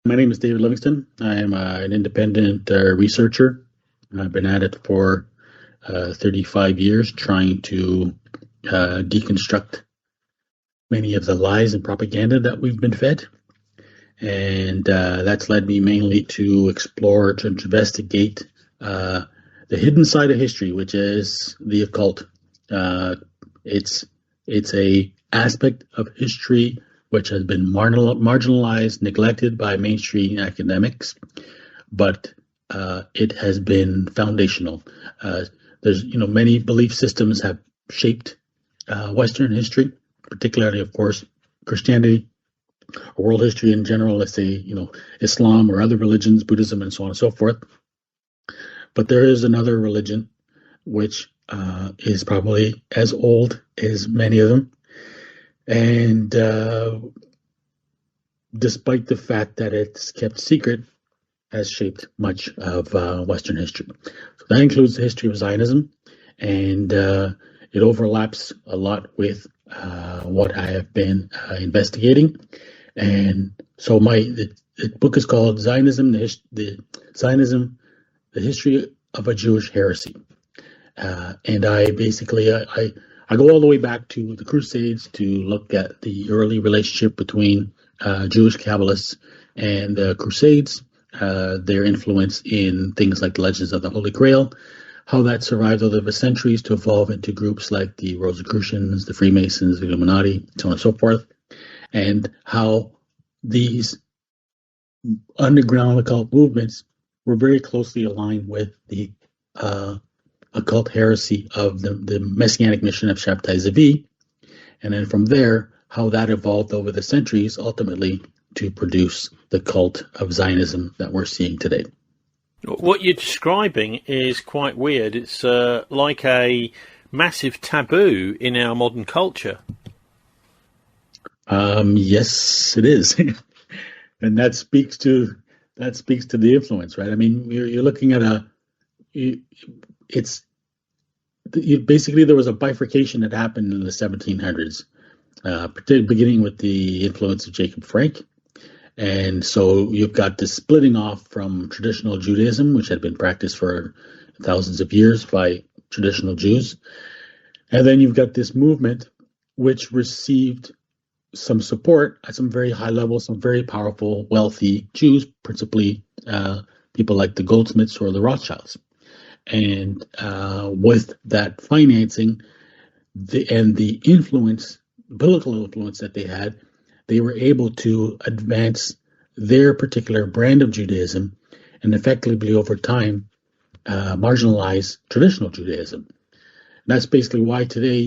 My name is David Livingstone. I am an independent researcher. I've been at it for 35 years, trying to deconstruct many of the lies and propaganda that we've been fed. And that's led me mainly to explore, to investigate the hidden side of history, which is the occult. It's a aspect of history which has been marginalized, neglected by mainstream academics, but it has been foundational. There's, many belief systems have shaped Western history, particularly, of course, Christianity, or world history in general. Let's say, Islam or other religions, Buddhism, and so on and so forth. But there is another religion which is probably as old as many of them. And despite the fact that it's kept secret, has shaped much of Western history. So that includes the history of Zionism, and it overlaps a lot with what I have been investigating. And so the book is called Zionism, the History of a Jewish Heresy. And I basically I go all the way back to the Crusades to look at the early relationship between Jewish Kabbalists and the Crusades, their influence in things like the Legends of the Holy Grail, how that survived over the centuries to evolve into groups like the Rosicrucians, the Freemasons, the Illuminati, so on and so forth, and how these underground occult movements were very closely aligned with the occult heresy of the Messianic mission of Sabbatai Zevi, and then from there, how that evolved over the centuries, ultimately to produce the cult of Zionism that we're seeing today. What you're describing is quite weird. It's like a massive taboo in our modern culture. Yes, it is. And that speaks to the influence, right? I mean, you're looking at basically there was a bifurcation that happened in the 1700s, beginning with the influence of Jacob Frank. And so you've got this splitting off from traditional Judaism, which had been practiced for thousands of years by traditional Jews. And then you've got this movement which received some support at some very high level, some very powerful, wealthy Jews, principally people like the Goldsmiths or the Rothschilds. And with that financing and the influence, political influence that they had, they were able to advance their particular brand of Judaism and effectively over time marginalize traditional Judaism. And that's basically why today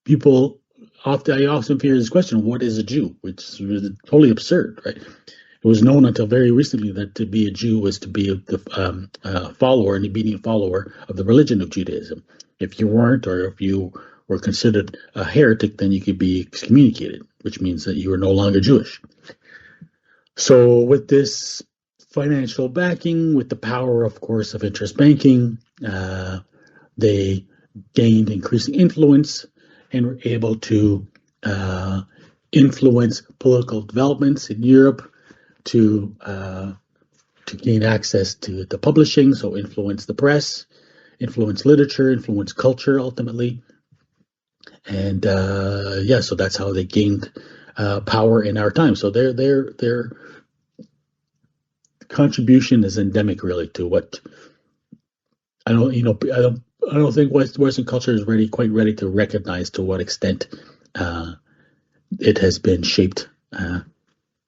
people I often hear this question, what is a Jew? Which is totally absurd, right? It was known until very recently that to be a Jew was to be a follower, an obedient follower of the religion of Judaism. If you weren't, or if you were considered a heretic, then you could be excommunicated, which means that you were no longer Jewish. So with this financial backing, with the power, of course, of interest banking, they gained increasing influence and were able to influence political developments in Europe, to gain access to the publishing, so influence the press, influence literature, influence culture ultimately. And so that's how they gained power in our time. So their contribution is endemic, really, to what I don't think Western culture is quite ready to recognize to what extent it has been shaped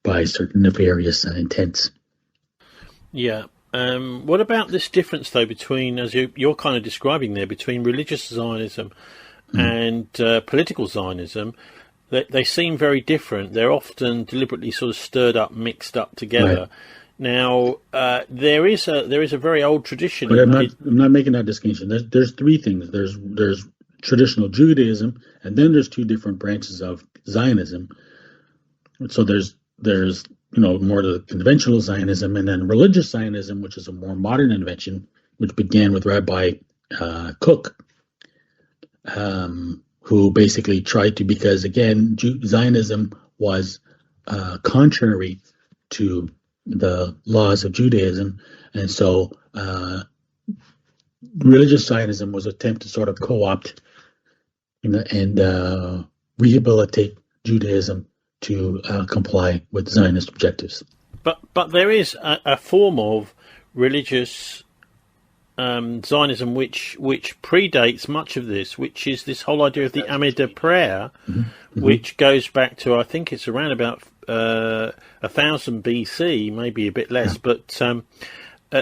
by certain nefarious intents. Yeah. What about this difference, though, between, as you're kind of describing there, between religious Zionism and political Zionism? They seem very different. They're often deliberately sort of stirred up, mixed up together. Right. Now, there is a very old tradition. But I'm not making that distinction. There's three things. There's traditional Judaism, and then there's two different branches of Zionism. So there's more the conventional Zionism, and then religious Zionism, which is a more modern invention, which began with Rabbi Kook, who basically tried to, because again, Zionism was contrary to the laws of Judaism, and so religious Zionism was an attempt to sort of co-opt and rehabilitate Judaism to comply with Zionist objectives. But there is a form of religious Zionism which predates much of this, which is this whole idea of the Amidah prayer, which goes back to, I think it's around about 1000 BC, maybe a bit less, but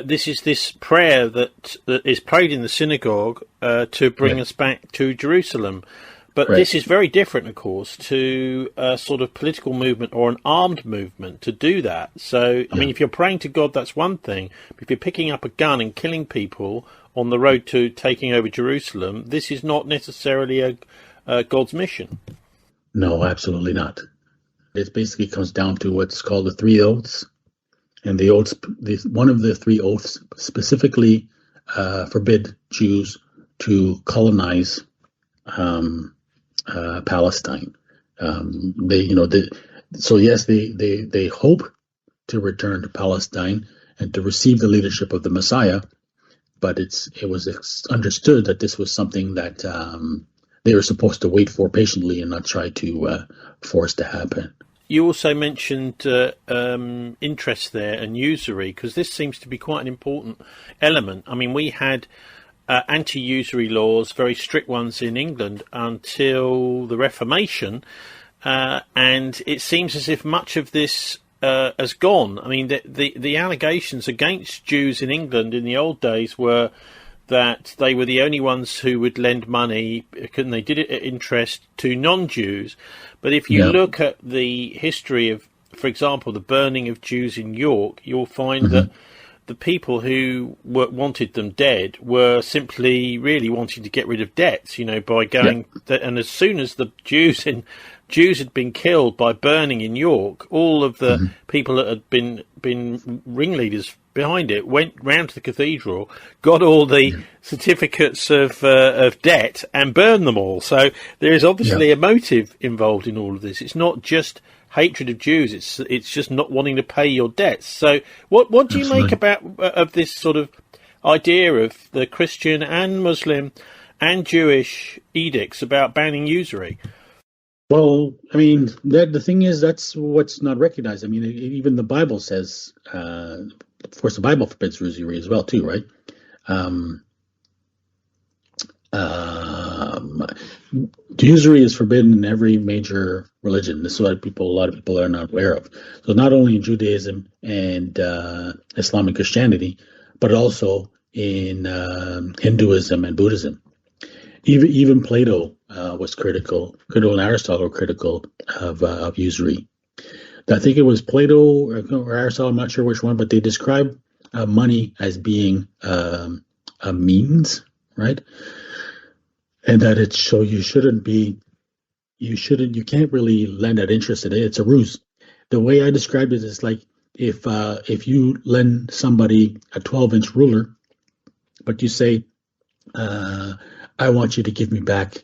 this is this prayer that is prayed in the synagogue to bring us back to Jerusalem. But this is very different, of course, to a sort of political movement or an armed movement to do that. So, I mean, if you're praying to God, that's one thing. But if you're picking up a gun and killing people on the road to taking over Jerusalem, this is not necessarily a God's mission. No, absolutely not. It basically comes down to what's called the three oaths. And the oaths, one of the three oaths specifically forbid Jews to colonize Palestine. They hope to return to Palestine and to receive the leadership of the Messiah, but it was understood that this was something that they were supposed to wait for patiently and not try to force to happen. You also mentioned interest there and usury, because this seems to be quite an important element. I mean, we had anti-usury laws, very strict ones in England until the Reformation, and it seems as if much of this has gone. I mean, the allegations against Jews in England in the old days were that they were the only ones who would lend money, and they did it at interest, to non-Jews. But if you look at the history of, for example, the burning of Jews in York, you'll find that the people who wanted them dead were simply really wanting to get rid of debts, by going... And as soon as the Jews had been killed by burning in York, all of the people that had been ringleaders behind it went round to the cathedral, got all the certificates of debt, and burned them all. So there is obviously a motive involved in all of this. It's not just hatred of Jews; it's just not wanting to pay your debts. So what do you make of this sort of idea of the Christian and Muslim and Jewish edicts about banning usury? Well, I mean, the thing is, that's what's not recognized. I mean, even the Bible says, of course, the Bible forbids usury as well, too, right? Usury is forbidden in every major religion. This is what a lot of people are not aware of. So not only in Judaism and Islamic Christianity, but also in Hinduism and Buddhism. Even Plato was critical. Plato and Aristotle were critical of usury. I think it was Plato or Aristotle, I'm not sure which one, but they describe money as being a means, right? And that you can't really lend at interest in it. It's a ruse. The way I described it is like if you lend somebody a 12-inch ruler, but you say, I want you to give me back.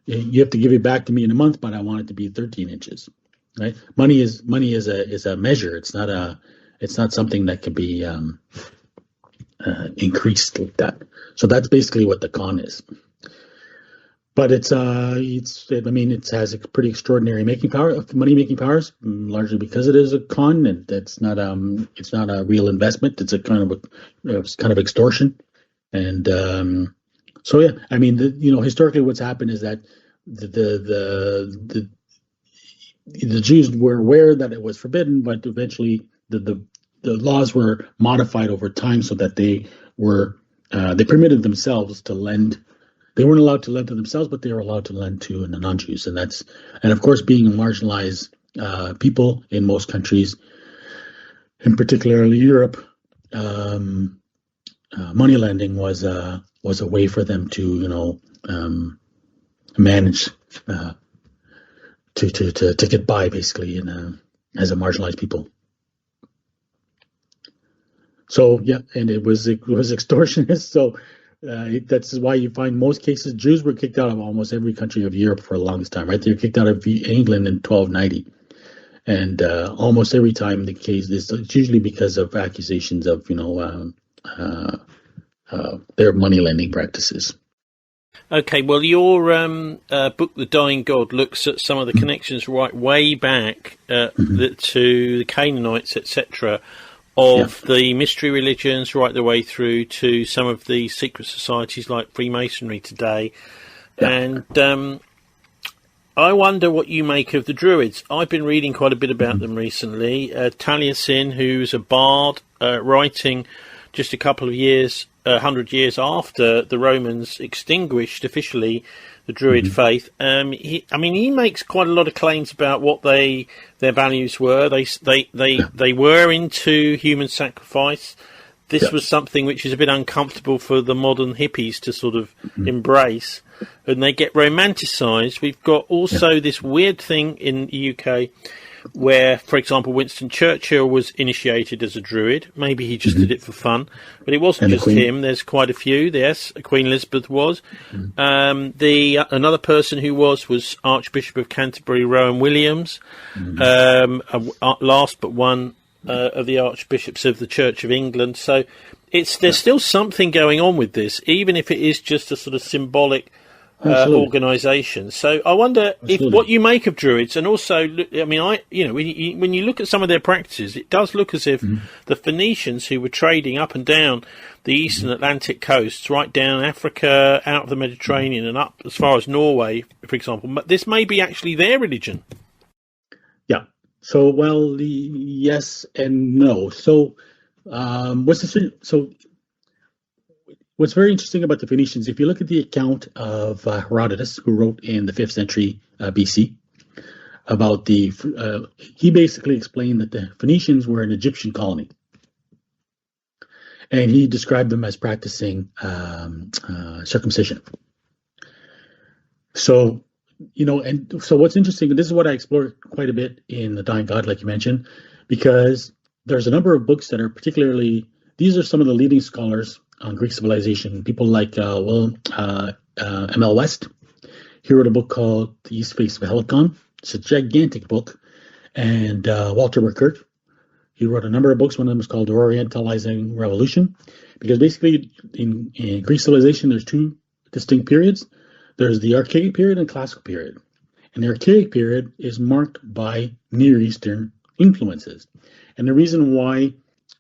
You have to give it back to me in a month, but I want it to be 13 inches. Right? Money is a measure. It's not something that can be increased like that. So that's basically what the con is. But it has a pretty extraordinary money making powers, largely because it is a con, and it's not a real investment. It's a kind of extortion, and so yeah. I mean, historically, what's happened is that the Jews were aware that it was forbidden, but eventually the laws were modified over time so that they permitted themselves to lend. They weren't allowed to lend to themselves, but they were allowed to lend to the non-Jews, and of course, being a marginalized people in most countries, in particularly Europe, money lending was a way for them to manage to get by, basically, as a marginalized people. So yeah, and it was extortionist. So that's why you find most cases Jews were kicked out of almost every country of Europe for the longest time. Right, they were kicked out of England in 1290, And almost every time the case is, it's usually because of accusations of, their money lending practices. Okay, well, your book, The Dying God, looks at some of the connections right way back to the Canaanites, etc., of the mystery religions, right the way through to some of the secret societies like Freemasonry today. Yeah. And I wonder what you make of the Druids. I've been reading quite a bit about them recently. Taliesin, who's a bard, writing just a couple of years, 100 years after the Romans extinguished officially the Druid faith. He makes quite a lot of claims about what their values were. They were into human sacrifice. This was something which is a bit uncomfortable for the modern hippies to sort of embrace, and they get romanticised. We've got also this weird thing in the UK where, for example, Winston Churchill was initiated as a Druid. Maybe he just did it for fun, but it wasn't just him. There's quite a few. Yes, Queen Elizabeth was. Another person who was Archbishop of Canterbury, Rowan Williams. Last but one of the archbishops of the Church of England. So there's still something going on with this, even if it is just a sort of symbolic organisation. So I wonder what you make of Druids, and also, when you look at some of their practices, it does look as if the Phoenicians, who were trading up and down the eastern Atlantic coasts, right down Africa, out of the Mediterranean, and up as far as Norway, for example, this may be actually their religion. Yeah. So, well, yes and no. So, what's very interesting about the Phoenicians, if you look at the account of Herodotus, who wrote in the 5th century BC, about he basically explained that the Phoenicians were an Egyptian colony. And he described them as practicing circumcision. So, so what's interesting, this is what I explore quite a bit in The Dying God, like you mentioned, because there's a number of books that are particularly, these are some of the leading scholars on Greek civilization, people like M.L. West. He wrote a book called The East Face of Helicon. It's a gigantic book. And Walter Burkert, he wrote a number of books. One of them is called The Orientalizing Revolution. Because basically, in Greek civilization, there's two distinct periods. There's the Archaic period and Classical period. And the Archaic period is marked by Near Eastern influences. And the reason why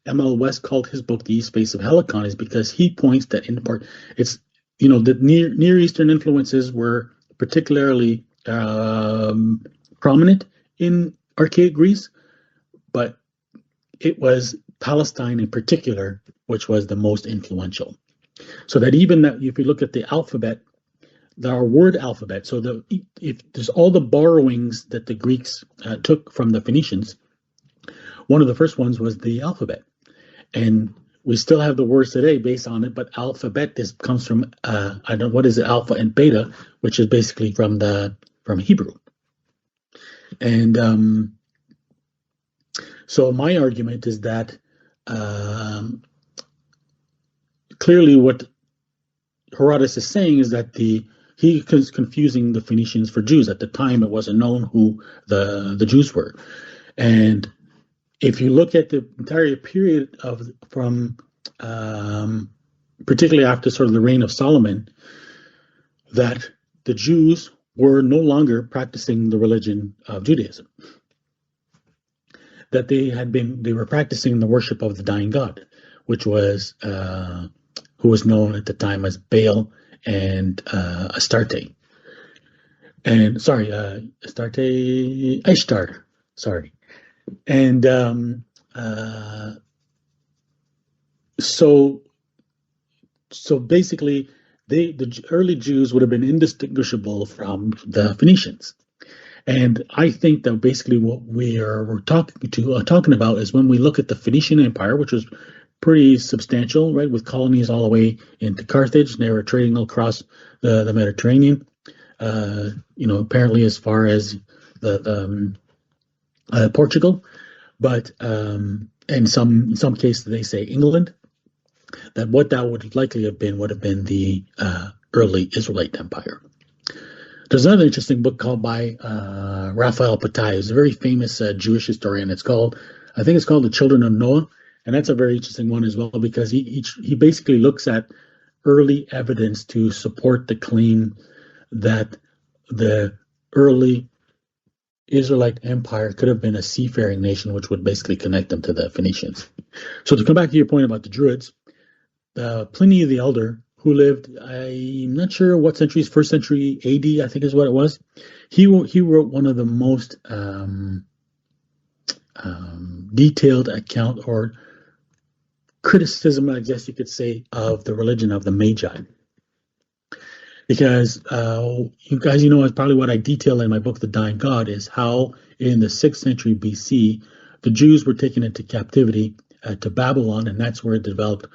M.L. West called his book The East Face of Helicon is because he points that in part it's the Near Eastern influences were particularly prominent in Archaic Greece, but it was Palestine in particular which was the most influential. So that even that, if you look at the alphabet, our word alphabet, so if there's all the borrowings that the Greeks took from the Phoenicians, one of the first ones was the alphabet. And we still have the words today based on it, but alphabet comes from what is it, alpha and beta, which is basically from Hebrew. And so my argument is that clearly what Herodotus is saying is that he is confusing the Phoenicians for Jews. At the time, it wasn't known who the Jews were. And if you look at the entire period from particularly after sort of the reign of Solomon, that the Jews were no longer practicing the religion of Judaism. That they were practicing the worship of the dying God, which was who was known at the time as Baal and Astarte. And Ishtar. Sorry. And so basically, the early Jews would have been indistinguishable from the Phoenicians. And I think that basically what we're talking about is when we look at the Phoenician Empire, which was pretty substantial, right, with colonies all the way into Carthage. They were trading across the Mediterranean, apparently as far as the Portugal, but in some cases they say England. That what that would likely have been would have been the early Israelite Empire. There's another interesting book called by Raphael Patai. He's a very famous Jewish historian. I think it's called The Children of Noah, and that's a very interesting one as well because he basically looks at early evidence to support the claim that the early Israelite empire could have been a seafaring nation, which would basically connect them to the Phoenicians. So to come back to your point about the Druids, Pliny the Elder, who lived, I'm not sure what century, first century AD, I think is what it was. He wrote one of the most detailed account or criticism, I guess you could say, of the religion of the Magi. Because you guys, it's probably what I detail in my book, The Dying God, is how in the 6th century BC, the Jews were taken into captivity to Babylon, and that's where it developed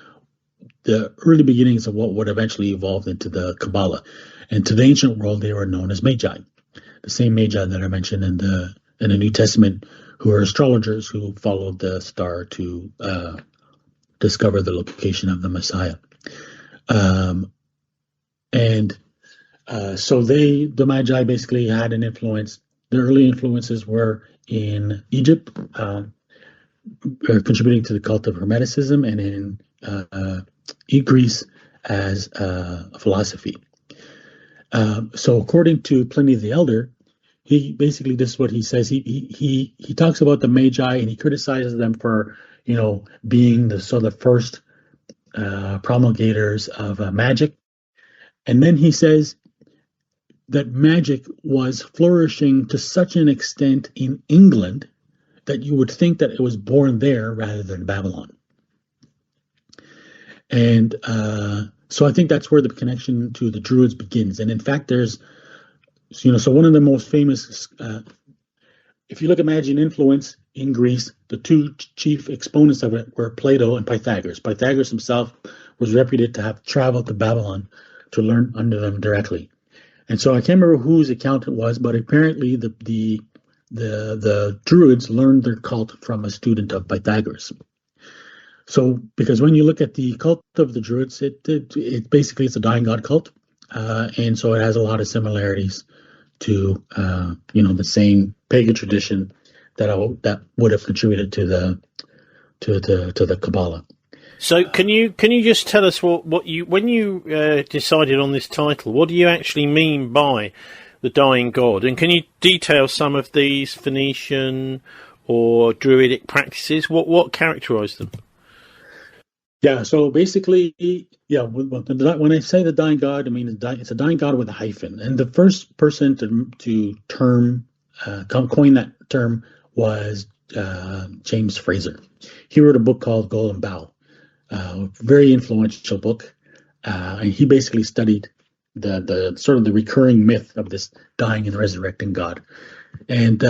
the early beginnings of what would eventually evolve into the Kabbalah. And to the ancient world, they were known as Magi, the same Magi that are mentioned in the New Testament, who are astrologers who followed the star to discover the location of the Messiah. So the Magi basically had an influence. The early influences were in Egypt, contributing to the cult of Hermeticism, and in Greece as a philosophy. So according to Pliny the Elder, he basically, this is what he says. He talks about the Magi and he criticizes them for, being the first promulgators of magic. And then he says that magic was flourishing to such an extent in England that you would think that it was born there rather than Babylon. And so I think that's where the connection to the Druids begins. And in fact, there's, so one of the most famous, if you look at magic influence in Greece, the two chief exponents of it were Plato and Pythagoras. Pythagoras himself was reputed to have traveled to Babylon to learn under them directly. And so I can't remember whose account it was, but apparently the Druids learned their cult from a student of Pythagoras. So, because when you look at the cult of the Druids, it basically it's a dying god cult, and so it has a lot of similarities to the same pagan tradition that would have contributed to the Kabbalah. So, can you just tell us what you when you decided on this title? What do you actually mean by the dying god, and can you detail some of these Phoenician or Druidic practices? What characterized them? Yeah, so basically, when I say the dying god, I mean it's a dying god with a hyphen. And the first person to coin that term was James Fraser. He wrote a book called Golem Bough, very influential book, and he basically studied the sort of the recurring myth of this dying and resurrecting god. And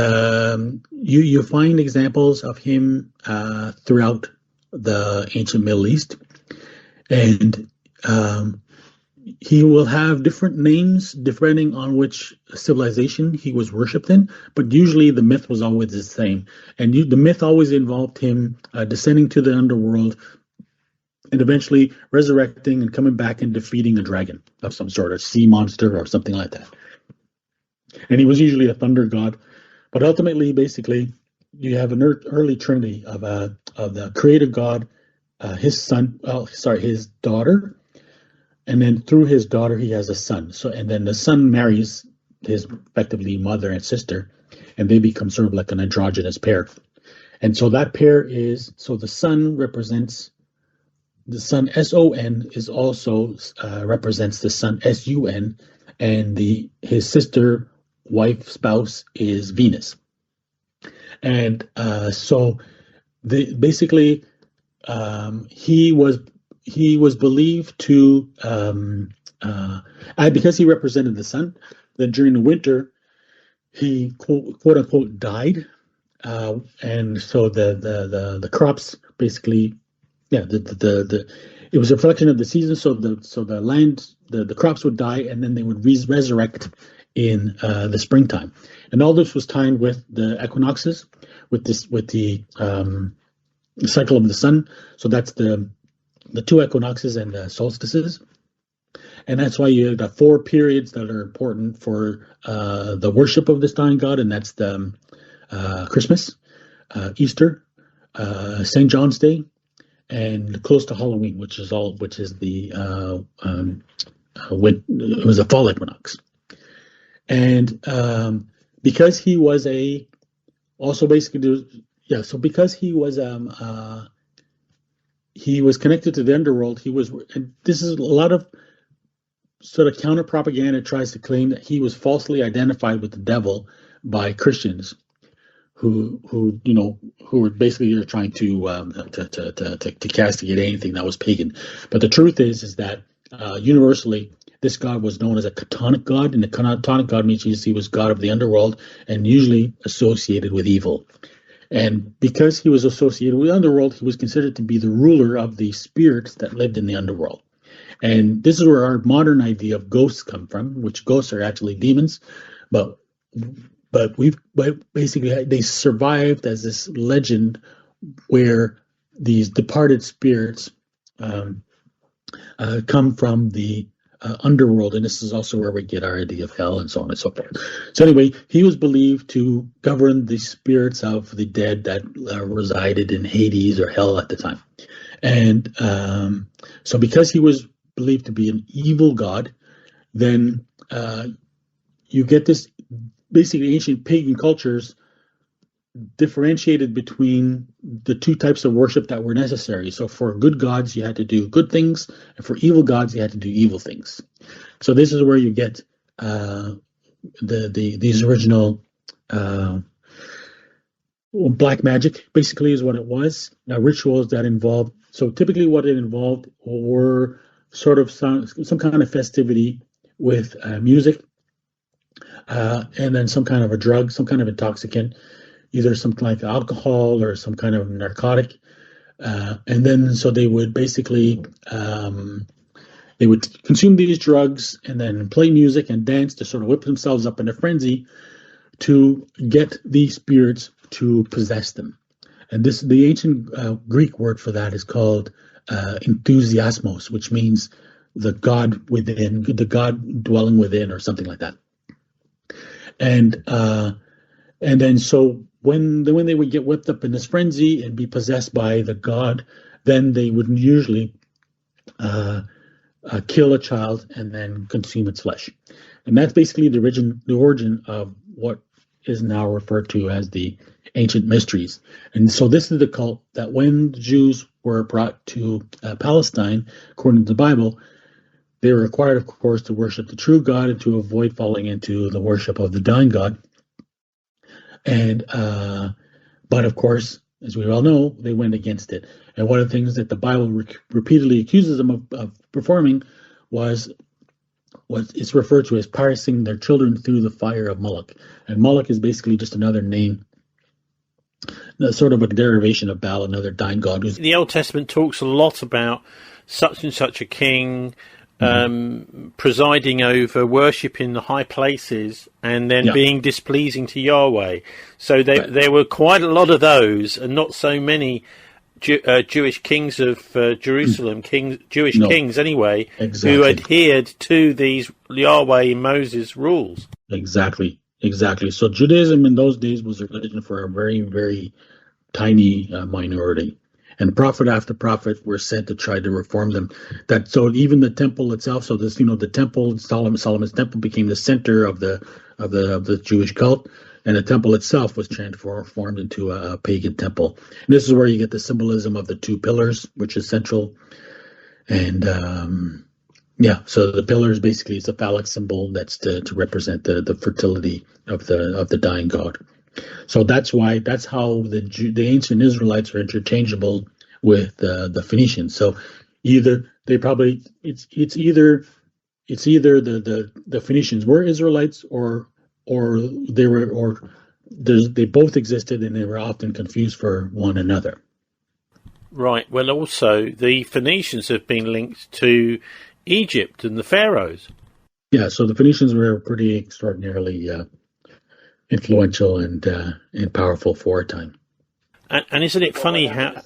you find examples of him throughout the ancient Middle East, and he will have different names depending on which civilization he was worshipped in, but usually the myth was always the same. And the myth always involved him descending to the underworld and eventually resurrecting and coming back and defeating a dragon of some sort, a sea monster or something like that. And he was usually a thunder god, but ultimately, basically, you have an early trinity of the creator god, his daughter, and then through his daughter he has a son. So, and then the son marries his effectively mother and sister, and they become sort of like an androgynous pair. And so that pair is, so the son represents the son S-O-N is also represents the son S-U-N, and his sister, wife, spouse is Venus. And so basically he was believed to because he represented the sun, that during the winter he quote unquote died, and so the crops basically, it was a reflection of the season. So the land, the crops would die, and then they would resurrect in the springtime. And all this was timed with the equinoxes, with the cycle of the sun. So that's the two equinoxes and the solstices. And that's why you have the 4 periods that are important for the worship of this dying god, and that's the Christmas, Easter, St. John's Day, and close to Halloween, which is the it was a fall equinox. And because he was he was connected to the underworld. And this is a lot of sort of counter propaganda tries to claim that he was falsely identified with the devil by Christians who were basically trying to castigate anything that was pagan. But the truth is that universally, this god was known as a Chthonic god, and the Chthonic god means he was god of the underworld and usually associated with evil. And because he was associated with the underworld, he was considered to be the ruler of the spirits that lived in the underworld. And this is where our modern idea of ghosts come from, which ghosts are actually demons, but basically they survived as this legend where these departed spirits come from the underworld, and this is also where we get our idea of hell and so on and so forth. So anyway, he was believed to govern the spirits of the dead that resided in Hades or hell at the time. And so because he was believed to be an evil god, then you get this, basically ancient pagan cultures differentiated between the 2 types of worship that were necessary. So for good gods, you had to do good things, and for evil gods, you had to do evil things. So this is where you get these original black magic, basically, is what it was. Now, rituals that involved. So typically, what it involved were sort of some kind of festivity with music, and then some kind of a drug, some kind of intoxicant, either something like alcohol or some kind of narcotic. And then so they would basically, they would consume these drugs and then play music and dance to sort of whip themselves up in a frenzy to get these spirits to possess them. And the ancient Greek word for that is called enthusiasmos, which means the God within, the God dwelling within, or something like that. And then so when they would get whipped up in this frenzy and be possessed by the god, then they would usually kill a child and then consume its flesh. And that's basically the origin of what is now referred to as the ancient mysteries. And so this is the cult that when the Jews were brought to Palestine, according to the Bible, they were required, of course, to worship the true God and to avoid falling into the worship of the dying God. And but of course, as we all know, they went against it. And one of the things that the Bible repeatedly accuses them of performing was what is referred to as piercing their children through the fire of Moloch. And Moloch is basically just another name, sort of a derivation of Baal, another dying god. The Old Testament talks a lot about such and such a king presiding over worship in the high places and then being displeasing to Yahweh. So there were quite a lot of those, and not so many Jewish kings of Jerusalem, kings anyway, who adhered to these Yahweh Moses rules. Exactly. So Judaism in those days was a religion for a very, very tiny minority. And prophet after prophet were sent to try to reform them. So even the temple itself, so this, the temple, Solomon's temple became the center of the Jewish cult, and the temple itself was transformed into a pagan temple. And this is where you get the symbolism of the 2 pillars, which is central. And so the pillars basically is a phallic symbol that's to represent the fertility of the dying god. So that's how the ancient Israelites are interchangeable with the Phoenicians. So either it's either the Phoenicians were Israelites or they both existed and they were often confused for one another. Right. Well, also the Phoenicians have been linked to Egypt and the pharaohs. Yeah. So the Phoenicians were pretty extraordinarily influential and powerful for a time. And isn't it funny how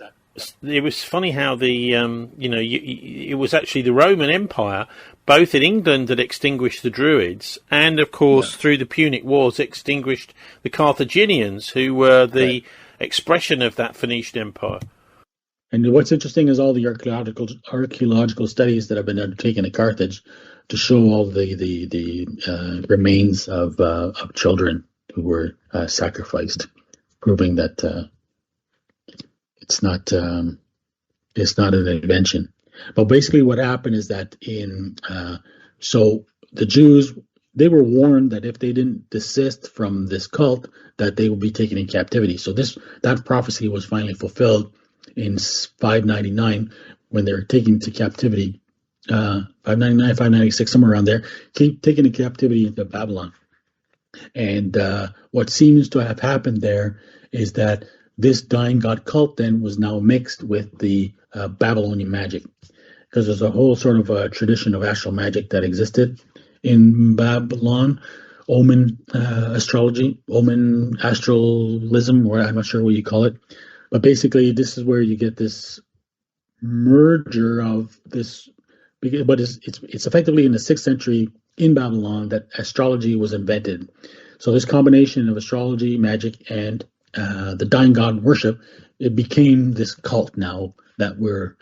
it was funny how it was actually the Roman Empire, both in England, that extinguished the Druids, and of course through the Punic Wars extinguished the Carthaginians, who were the expression of that Phoenician Empire. And what's interesting is all the archaeological studies that have been undertaken at Carthage to show all the remains of children who were sacrificed, proving that it's not an invention. But basically, what happened is that so the Jews, they were warned that if they didn't desist from this cult, that they would be taken in captivity. So that prophecy was finally fulfilled in 599 when they were taken to captivity. 599, 596, somewhere around there, taken in captivity into Babylon. And what seems to have happened there is that this dying god cult then was now mixed with the Babylonian magic, because there's a whole sort of a tradition of astral magic that existed in Babylon, omen astrology, omen astralism, or I'm not sure what you call it. But basically, this is where you get this merger of this, but it's effectively in the 6th century in Babylon that astrology was invented. So this combination of astrology, magic, and the dying god worship, it became this cult now that we're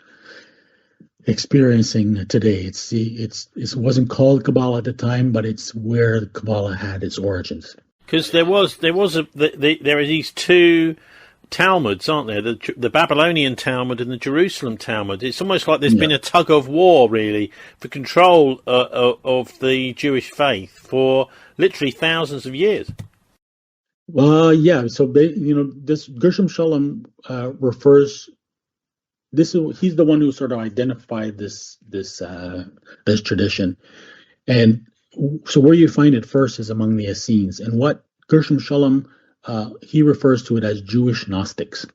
experiencing today. It wasn't called Kabbalah at the time, but it's where Kabbalah had its origins. Because there are these two Talmuds, aren't there? The Babylonian Talmud and the Jerusalem Talmud. It's almost like there's been a tug of war, really, for control of the Jewish faith for literally thousands of years. Well, yeah. So this Gershom Scholem refers. He's the one who sort of identified this tradition, and so where you find it first is among the Essenes, and what Gershom Scholem he refers to it as Jewish Gnostics.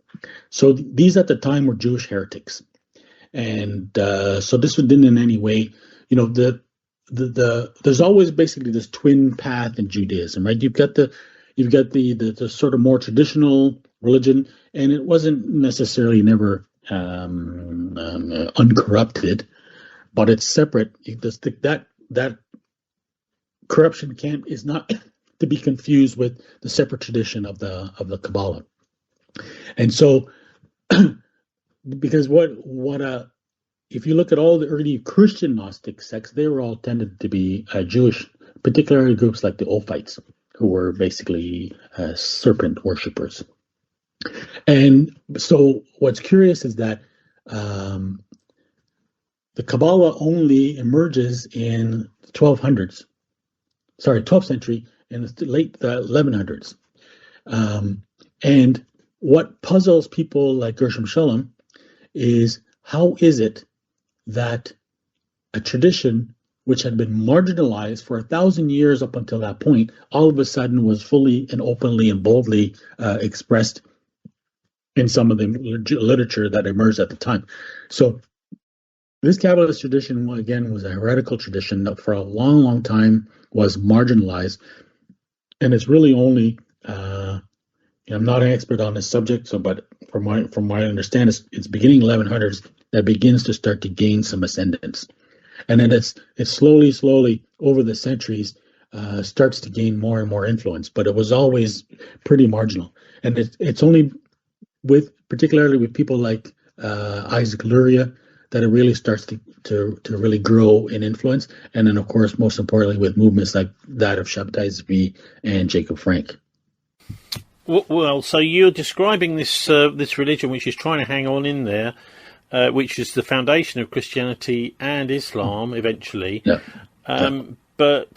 So these at the time were Jewish heretics, and so this didn't in any way, there's always basically this twin path in Judaism, right? You've got the sort of more traditional religion, and it wasn't necessarily never uncorrupted, but it's separate. That corruption is not to be confused with the separate tradition of the Kabbalah. And so, because if you look at all the early Christian Gnostic sects, they were all tended to be Jewish, particularly groups like the Ophites, who were basically serpent worshippers. And so what's curious is that the Kabbalah only emerges in the 1200s, 12th century, in the late 1100s. And what puzzles people like Gershom Scholem is, how is it that a tradition which had been marginalized for 1,000 years up until that point, all of a sudden was fully and openly and boldly expressed in some of the literature that emerged at the time. So this Kabbalist tradition, again, was a heretical tradition that for a long, long time was marginalized. And it's really only, I'm not an expert on this subject, but from what I understand, it's beginning 1100s that begins to start to gain some ascendance. And then it's slowly over the centuries starts to gain more and more influence, but it was always pretty marginal. And it's only particularly with people like Isaac Luria that it really starts to really grow in influence. And then, of course, most importantly, with movements like that of Sabbatai Zvi and Jacob Frank. Well, so you're describing this religion which is trying to hang on in there, which is the foundation of Christianity and Islam eventually. Yeah. But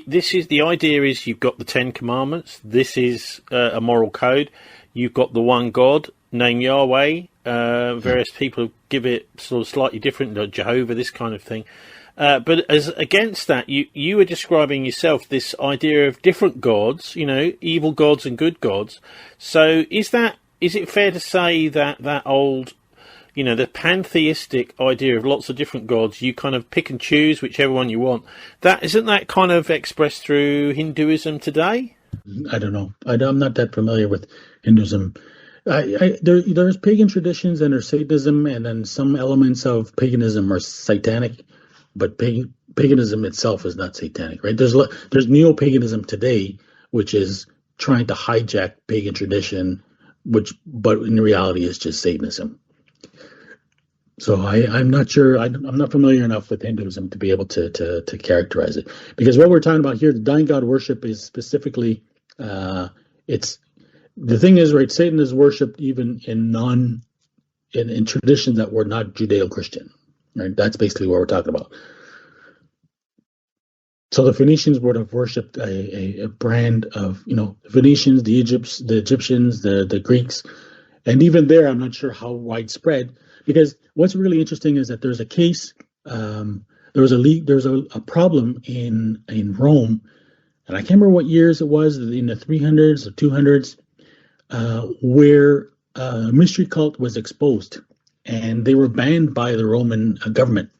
this is the idea: is you've got the Ten Commandments. This is a moral code. You've got the one God, named Yahweh. Various people give it sort of slightly different, like Jehovah, this kind of thing. But as against that, you were describing yourself this idea of different gods, evil gods and good gods. So is it fair to say that old, the pantheistic idea of lots of different gods, you kind of pick and choose whichever one you want? Isn't that kind of expressed through Hinduism today? I don't know. I'm not that familiar with Hinduism. There's pagan traditions and there's Satanism, and then some elements of paganism are satanic, but paganism itself is not satanic, right? There's neo-paganism today, which is trying to hijack pagan tradition, but in reality is just Satanism. So I'm not sure. I'm not familiar enough with Hinduism to be able to characterize it, because what we're talking about here, the dying god worship, is specifically it's. The thing is, right, Satan is worshipped even in traditions that were not Judeo-Christian, right? That's basically what we're talking about. So the Phoenicians would have worshipped a brand of, the Phoenicians, the Egyptians, the Greeks, and even there, I'm not sure how widespread. Because what's really interesting is that there's a case, there was a problem in Rome, and I can't remember what years it was, in the 300s or 200s. Where a mystery cult was exposed, and they were banned by the Roman government.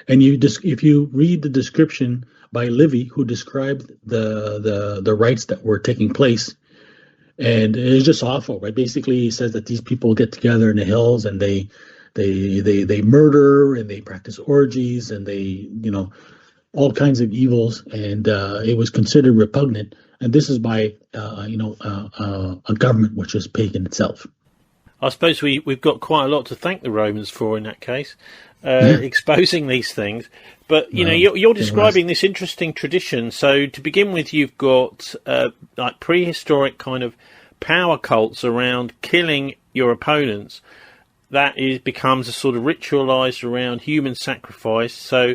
And if you read the description by Livy, who described the rites that were taking place, and it's just awful, right? Basically, he says that these people get together in the hills and they murder and they practice orgies and they all kinds of evils, and it was considered repugnant. And this is by a government which is pagan itself. I suppose we've got quite a lot to thank the Romans for in that case, exposing these things. But you're describing this interesting tradition. So to begin with, you've got like prehistoric kind of power cults around killing your opponents. That becomes a sort of ritualized around human sacrifice. So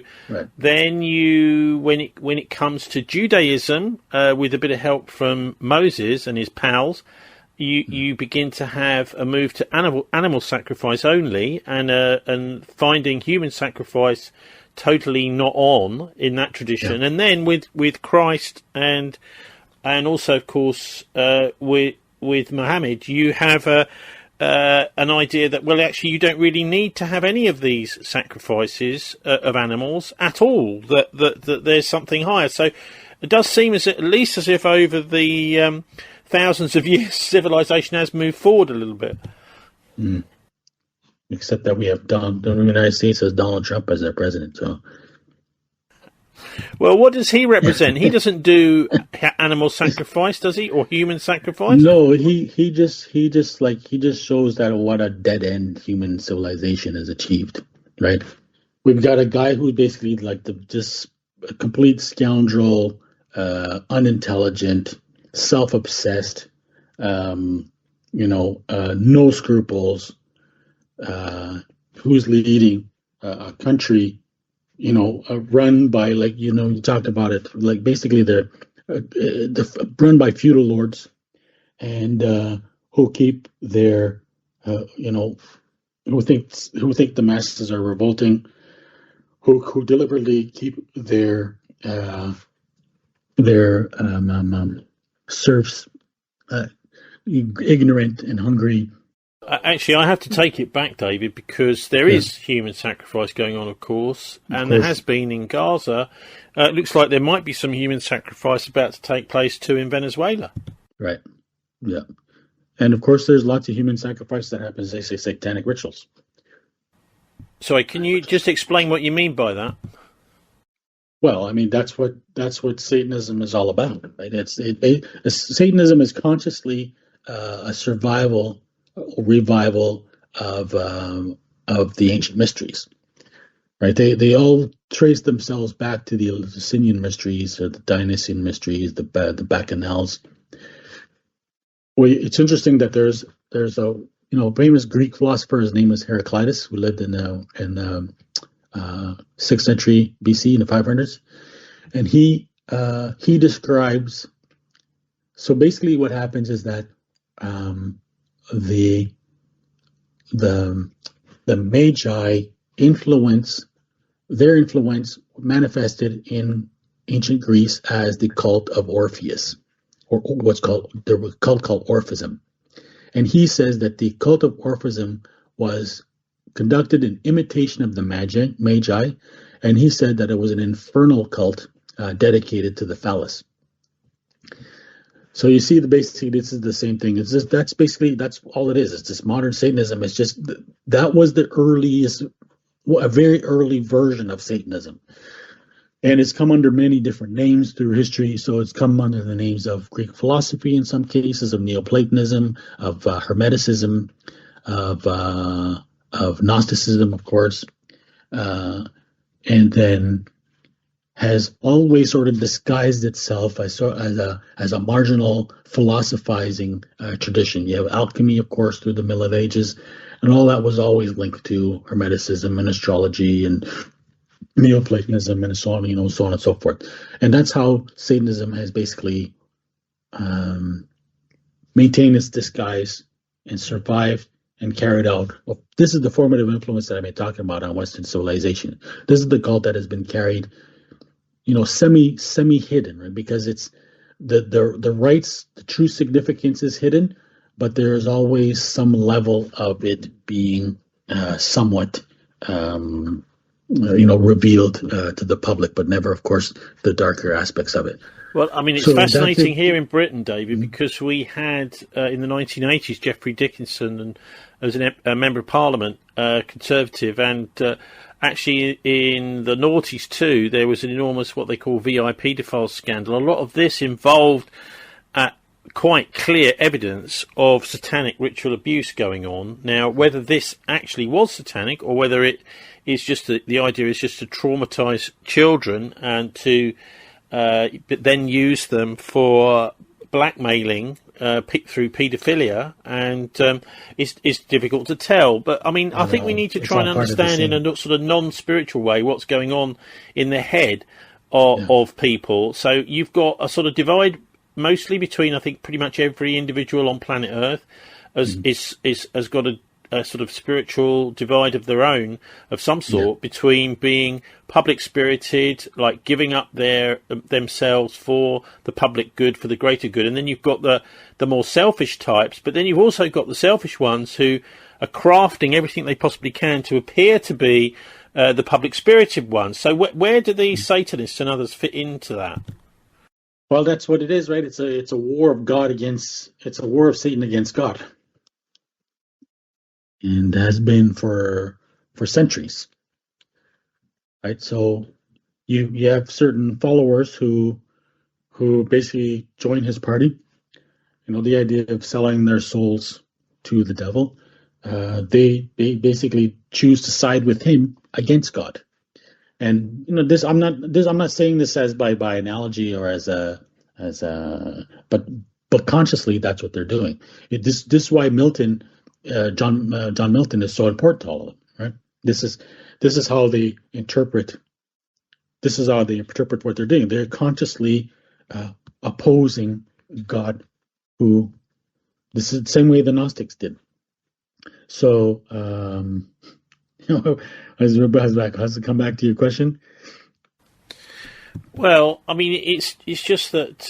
then when it comes to Judaism, with a bit of help from Moses and his pals, you begin to have a move to animal sacrifice only, and finding human sacrifice totally not on in that tradition. And then with Christ and also of course with Muhammad, you have an idea that, well, actually, you don't really need to have any of these sacrifices of animals at all. That there's something higher. So it does seem at least as if over the thousands of years, civilization has moved forward a little bit. Mm. Except that we have the United States has Donald Trump as their president. So. Well, what does he represent? He doesn't do animal sacrifice, does he, or human sacrifice? No, he just shows that what a dead end human civilization has achieved. Right? We've got a guy who's basically just a complete scoundrel, unintelligent, self-obsessed, no scruples, who's leading a country. Run by you talked about it, basically they're run by feudal lords, and who keep their who think the masses are revolting, who deliberately keep their serfs ignorant and hungry. Actually, I have to take it back, David, because there is human sacrifice going on, of course, and there has been in Gaza. It looks like there might be some human sacrifice about to take place too in Venezuela. Right. Yeah. And of course, there's lots of human sacrifice that happens. They say satanic rituals. Sorry, can you just explain what you mean by that? Well, I mean that's what Satanism is all about, right? Satanism is consciously a revival of the ancient mysteries, right? They all trace themselves back to the Eleusinian mysteries, or the Dionysian mysteries, the Bacchanals. Well, it's interesting that there's a famous Greek philosopher. His name is Heraclitus, who lived in 6th century BC in the 500s, and he describes. So basically, what happens is that the Magi their influence manifested in ancient Greece as the cult of Orpheus, or the cult called Orphism. And he says that the cult of Orphism was conducted in imitation of the Magi, and he said that it was an infernal cult dedicated to the phallus. So you see, basically this is the same thing. It's just that's all it is. It's just modern Satanism. It's just that was the earliest, a very early version of Satanism, and it's come under many different names through history. So it's come under the names of Greek philosophy in some cases, of Neoplatonism, of Hermeticism, of Gnosticism, of course, and then has always sort of disguised itself as a marginal philosophizing tradition. You have alchemy, of course, through the Middle Ages, and all that was always linked to Hermeticism and astrology and Neoplatonism and so on, so on and so forth. And that's how Satanism has basically maintained its disguise and survived and carried out. Well, this is the formative influence that I've been talking about on Western civilization. This is the cult that has been carried, semi hidden, right? Because it's the rites, the true significance is hidden, but there is always some level of it being somewhat, revealed to the public, but never, of course, the darker aspects of it. Well, I mean, it's fascinating here in Britain, David, because we had in the 1980s Geoffrey Dickinson, and as a member of Parliament, Conservative, and actually in the noughties too, there was an enormous what they call VIP paedophile scandal. A lot of this involved quite clear evidence of satanic ritual abuse going on. Now, whether this actually was satanic or whether it is just the idea is just to traumatise children and to but then use them for blackmailing through paedophilia, and it's difficult to tell. But I mean, I think we need to try and understand in a sort of non-spiritual way what's going on in the head of people. So you've got a sort of divide mostly between, I think, pretty much every individual on planet Earth has got a sort of spiritual divide of their own of some sort, between being public spirited, like giving up themselves for the public good, for the greater good, and then you've got the more selfish types, but then you've also got the selfish ones who are crafting everything they possibly can to appear to be the public spirited ones. So where do these Satanists and others fit into that? Well, that's what it is, right? It's a war of it's a war of Satan against God. And has been for centuries, right? So you have certain followers who basically join his party. The idea of selling their souls to the devil. They basically choose to side with him against God. And this I'm not saying this as by analogy or but consciously that's what they're doing. This is why Milton. John Milton is so important to all of them, right? This is how they interpret. This is how they interpret what they're doing. They're consciously opposing God, who this is the same way the Gnostics did. So, has to come back to your question. Well, I mean, it's just that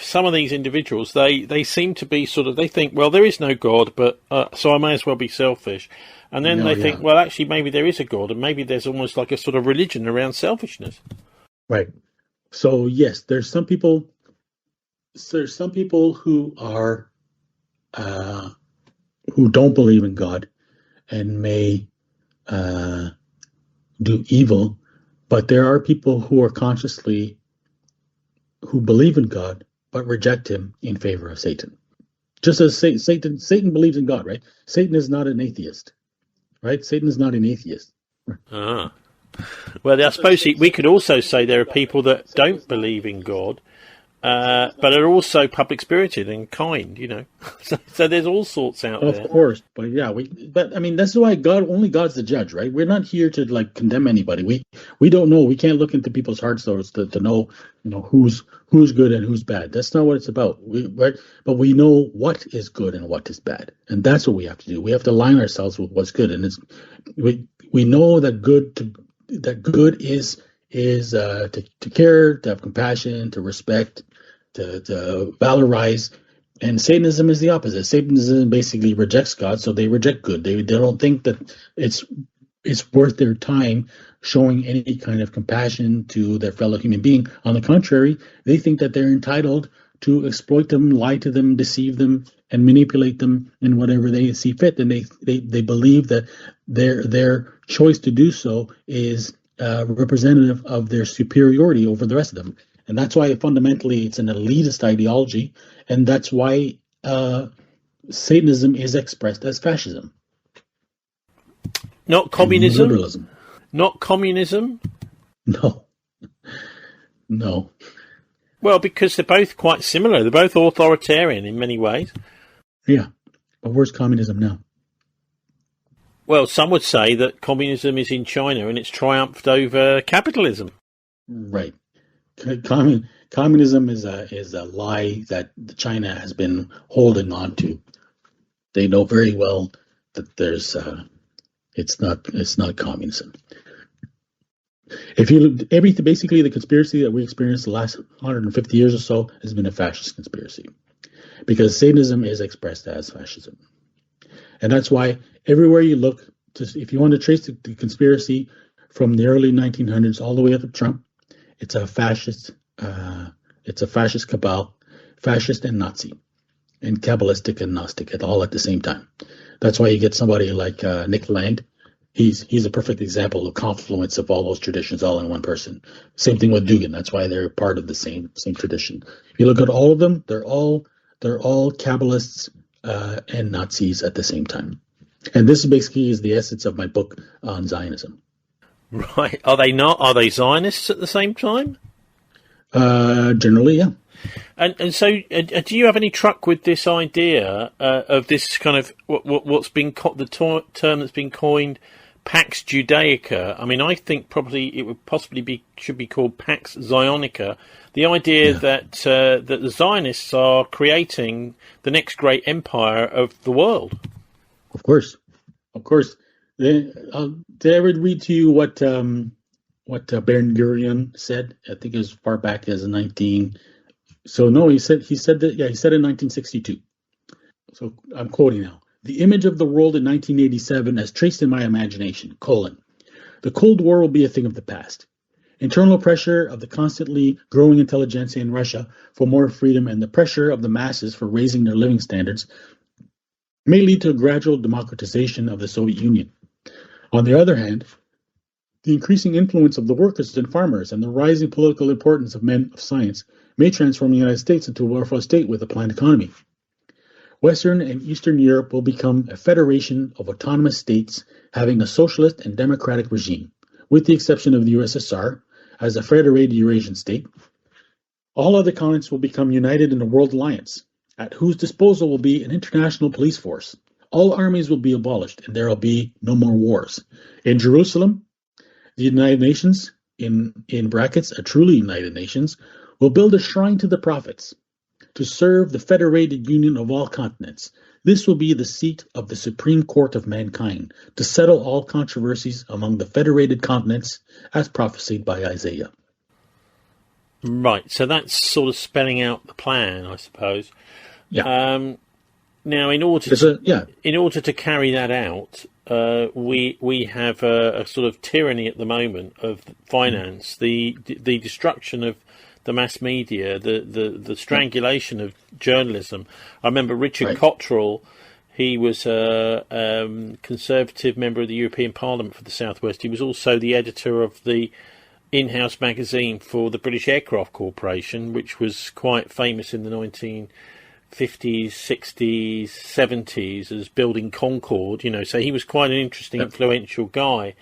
some of these individuals, they seem to be sort of, they think, well, there is no God, but so I may as well be selfish. And then they think, well, actually, maybe there is a God, and maybe there's almost like a sort of religion around selfishness. Right. So, yes, there's some people who are, who don't believe in God and may do evil. But there are people who are who believe in God, but reject him in favor of Satan. Just as Satan believes in God, right? Satan is not an atheist, right? Satan is not an atheist. Well, I suppose we could also say there are people that don't believe in God, but are also public spirited and kind, so there's all sorts out there. Of course, but but I mean, that's why only God's the judge, right? We're not here to condemn anybody. We don't know. We can't look into people's hearts to know, who's good and who's bad. That's not what it's about. But we know what is good and what is bad, and that's what we have to do. We have to align ourselves with what's good, and we know that good is to care, to have compassion, to respect, to valorize. And Satanism is the opposite. Satanism basically rejects God, so they reject good. They don't think that it's worth their time showing any kind of compassion to their fellow human being. On the contrary, they think that they're entitled to exploit them, lie to them, deceive them, and manipulate them in whatever they see fit. And they believe that their choice to do so is representative of their superiority over the rest of them. And that's why fundamentally it's an elitist ideology, and that's why Satanism is expressed as fascism. Not communism? Liberalism. Not communism? No. Well, because they're both quite similar. They're both authoritarian in many ways. Yeah. But where's communism now? Well, some would say that communism is in China and it's triumphed over capitalism. Right. Communism is a lie that China has been holding on to. They know very well that there's it's not communism. If you look, basically the conspiracy that we experienced the last 150 years or so has been a fascist conspiracy, because Satanism is expressed as fascism, and that's why everywhere you look, if you want to trace the conspiracy from the early 1900s all the way up to Trump, it's a fascist cabal, fascist and Nazi, and Kabbalistic and Gnostic all at the same time. That's why you get somebody like Nick Land. He's a perfect example of confluence of all those traditions all in one person. Same thing with Dugan. That's why they're part of the same tradition. If you look at all of them, they're all Kabbalists and Nazis at the same time. And this basically is the essence of my book on Zionism. Right. Are they not? Are they Zionists at the same time? Generally, yeah. And so, do you have any truck with this idea of this kind of what's been the term that's been coined, Pax Judaica? I mean, I think probably it would possibly should be called Pax Zionica. The idea that the Zionists are creating the next great empire of the world. Of course. Did I ever read to you what Ben Gurion said? I think it was far back as 19. So no, he said that. Yeah, he said in 1962. So I'm quoting now. The image of the world in 1987 as traced in my imagination, : the Cold War will be a thing of the past. Internal pressure of the constantly growing intelligentsia in Russia for more freedom and the pressure of the masses for raising their living standards may lead to a gradual democratization of the Soviet Union. On the other hand, the increasing influence of the workers and farmers and the rising political importance of men of science may transform the United States into a welfare state with a planned economy. Western and Eastern Europe will become a federation of autonomous states having a socialist and democratic regime, with the exception of the USSR as a federated Eurasian state. All other continents will become united in a world alliance, at whose disposal will be an international police force. All armies will be abolished, and there will be no more wars. In Jerusalem, the United Nations, in brackets, a truly United Nations, will build a shrine to the prophets to serve the federated union of all continents. This will be the seat of the Supreme Court of mankind to settle all controversies among the federated continents as prophesied by Isaiah. Right, so that's sort of spelling out the plan, I suppose. Yeah. Now, in order to carry that out, we have a sort of tyranny at the moment of finance, the destruction of the mass media, the strangulation of journalism. I remember Richard Cottrell. He was a Conservative member of the European Parliament for the South West. He was also the editor of the in-house magazine for the British Aircraft Corporation, which was quite famous in the 1950s, 60s, 70s as Building Concord. So he was quite an interesting, influential guy.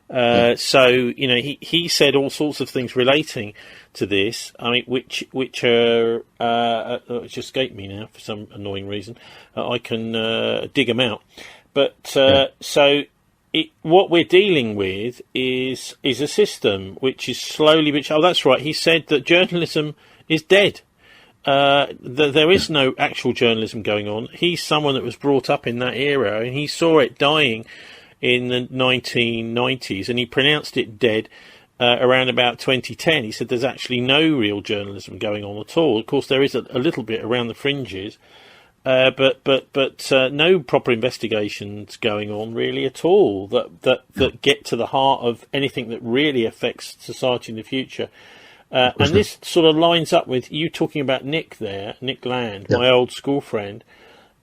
So, he said all sorts of things relating to this, I mean, which are, it's escaped me now for some annoying reason. I can dig them out. But, so what we're dealing with is a system which is slowly, that's right, he said that journalism is dead. There is no actual journalism going on. He's someone that was brought up in that era, and he saw it dying in the 1990s, and he pronounced it dead around about 2010. He said there's actually no real journalism going on at all. Of course, there is a little bit around the fringes, but no proper investigations going on really at all that get to the heart of anything that really affects society in the future. And this sort of lines up with you talking about Nick Land, my old school friend,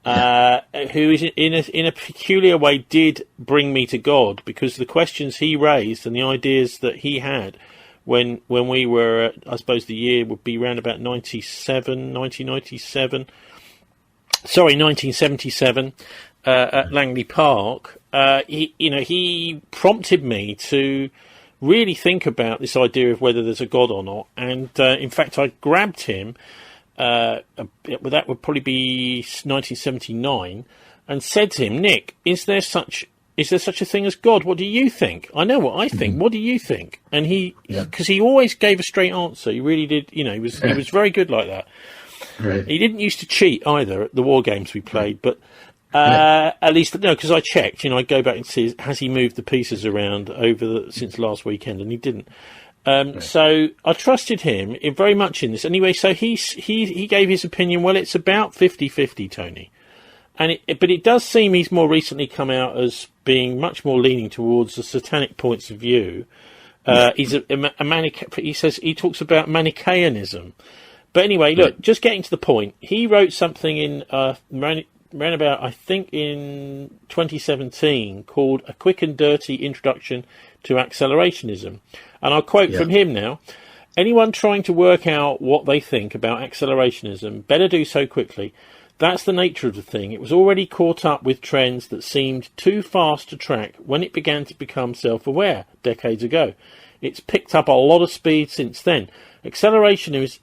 who is in a peculiar way did bring me to God, because the questions he raised and the ideas that he had when we were, I suppose the year would be around about 1977, at Langley Park. He prompted me to really think about this idea of whether there's a God or not. And in fact, I grabbed him. That would probably be 1979, and said to him, "Nick, is there such a thing as God? What do you think? I know what I think. What do you think?" And because he always gave a straight answer. He really did. He was very good like that. Right. He didn't used to cheat either at the war games we played, but at least because I checked. I go back and see, has he moved the pieces around since last weekend, and he didn't. So I trusted him very much in this. Anyway, so he gave his opinion. Well, it's about 50-50, Tony. But it does seem he's more recently come out as being much more leaning towards the satanic points of view. He's a he says he talks about Manichaeanism. But anyway, look, just getting to the point, he wrote something in around about, I think, in 2017 called A Quick and Dirty Introduction to Accelerationism. And I'll quote from him now. "Anyone trying to work out what they think about accelerationism better do so quickly. That's the nature of the thing. It was already caught up with trends that seemed too fast to track when it began to become self-aware decades ago. It's picked up a lot of speed since then. Accelerationism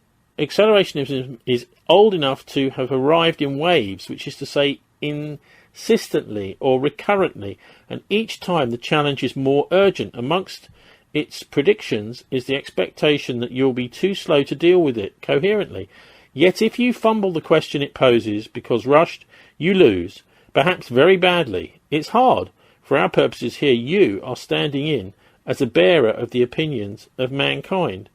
is old enough to have arrived in waves, which is to say insistently or recurrently, and each time the challenge is more urgent. Amongst its predictions is the expectation that you'll be too slow to deal with it coherently. Yet if you fumble the question it poses because rushed, you lose, perhaps very badly. It's hard. For our purposes here, you are standing in as a bearer of the opinions of mankind.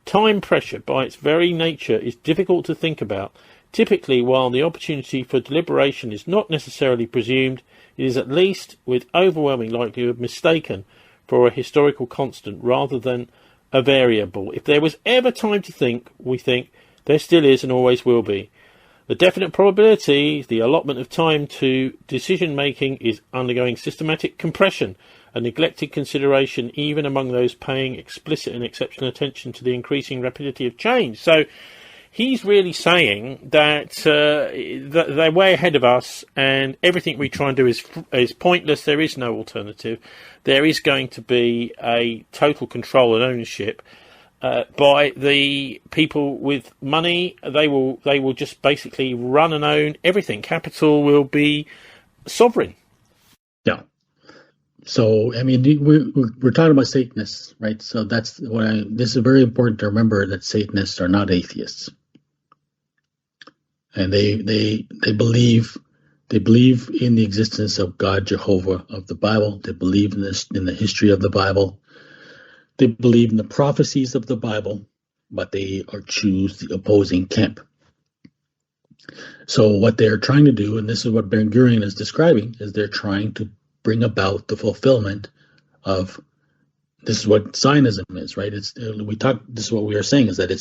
Time pressure, by its very nature, is difficult to think about. Typically, while the opportunity for deliberation is not necessarily presumed, it is at least, with overwhelming likelihood, mistaken for a historical constant rather than a variable. If there was ever time to think, we think, there still is and always will be. The definite probability, the allotment of time to decision-making, is undergoing systematic compression, a neglected consideration even among those paying explicit and exceptional attention to the increasing rapidity of change." So he's really saying that they're way ahead of us, and everything we try and do is pointless. There is no alternative. There is going to be a total control and ownership by the people with money. They will just basically run and own everything. Capital will be sovereign. Yeah. So, I mean, we're talking about Satanists, right? So this is very important to remember, that Satanists are not atheists. And they believe in the existence of God, Jehovah, of the Bible. They believe in the history of the Bible. They believe in the prophecies of the Bible, but they choose the opposing camp. So what they're trying to do, and this is what Ben Gurion is describing, is they're trying to bring about the fulfillment of, this is what Zionism is, right? This is what we are saying, is that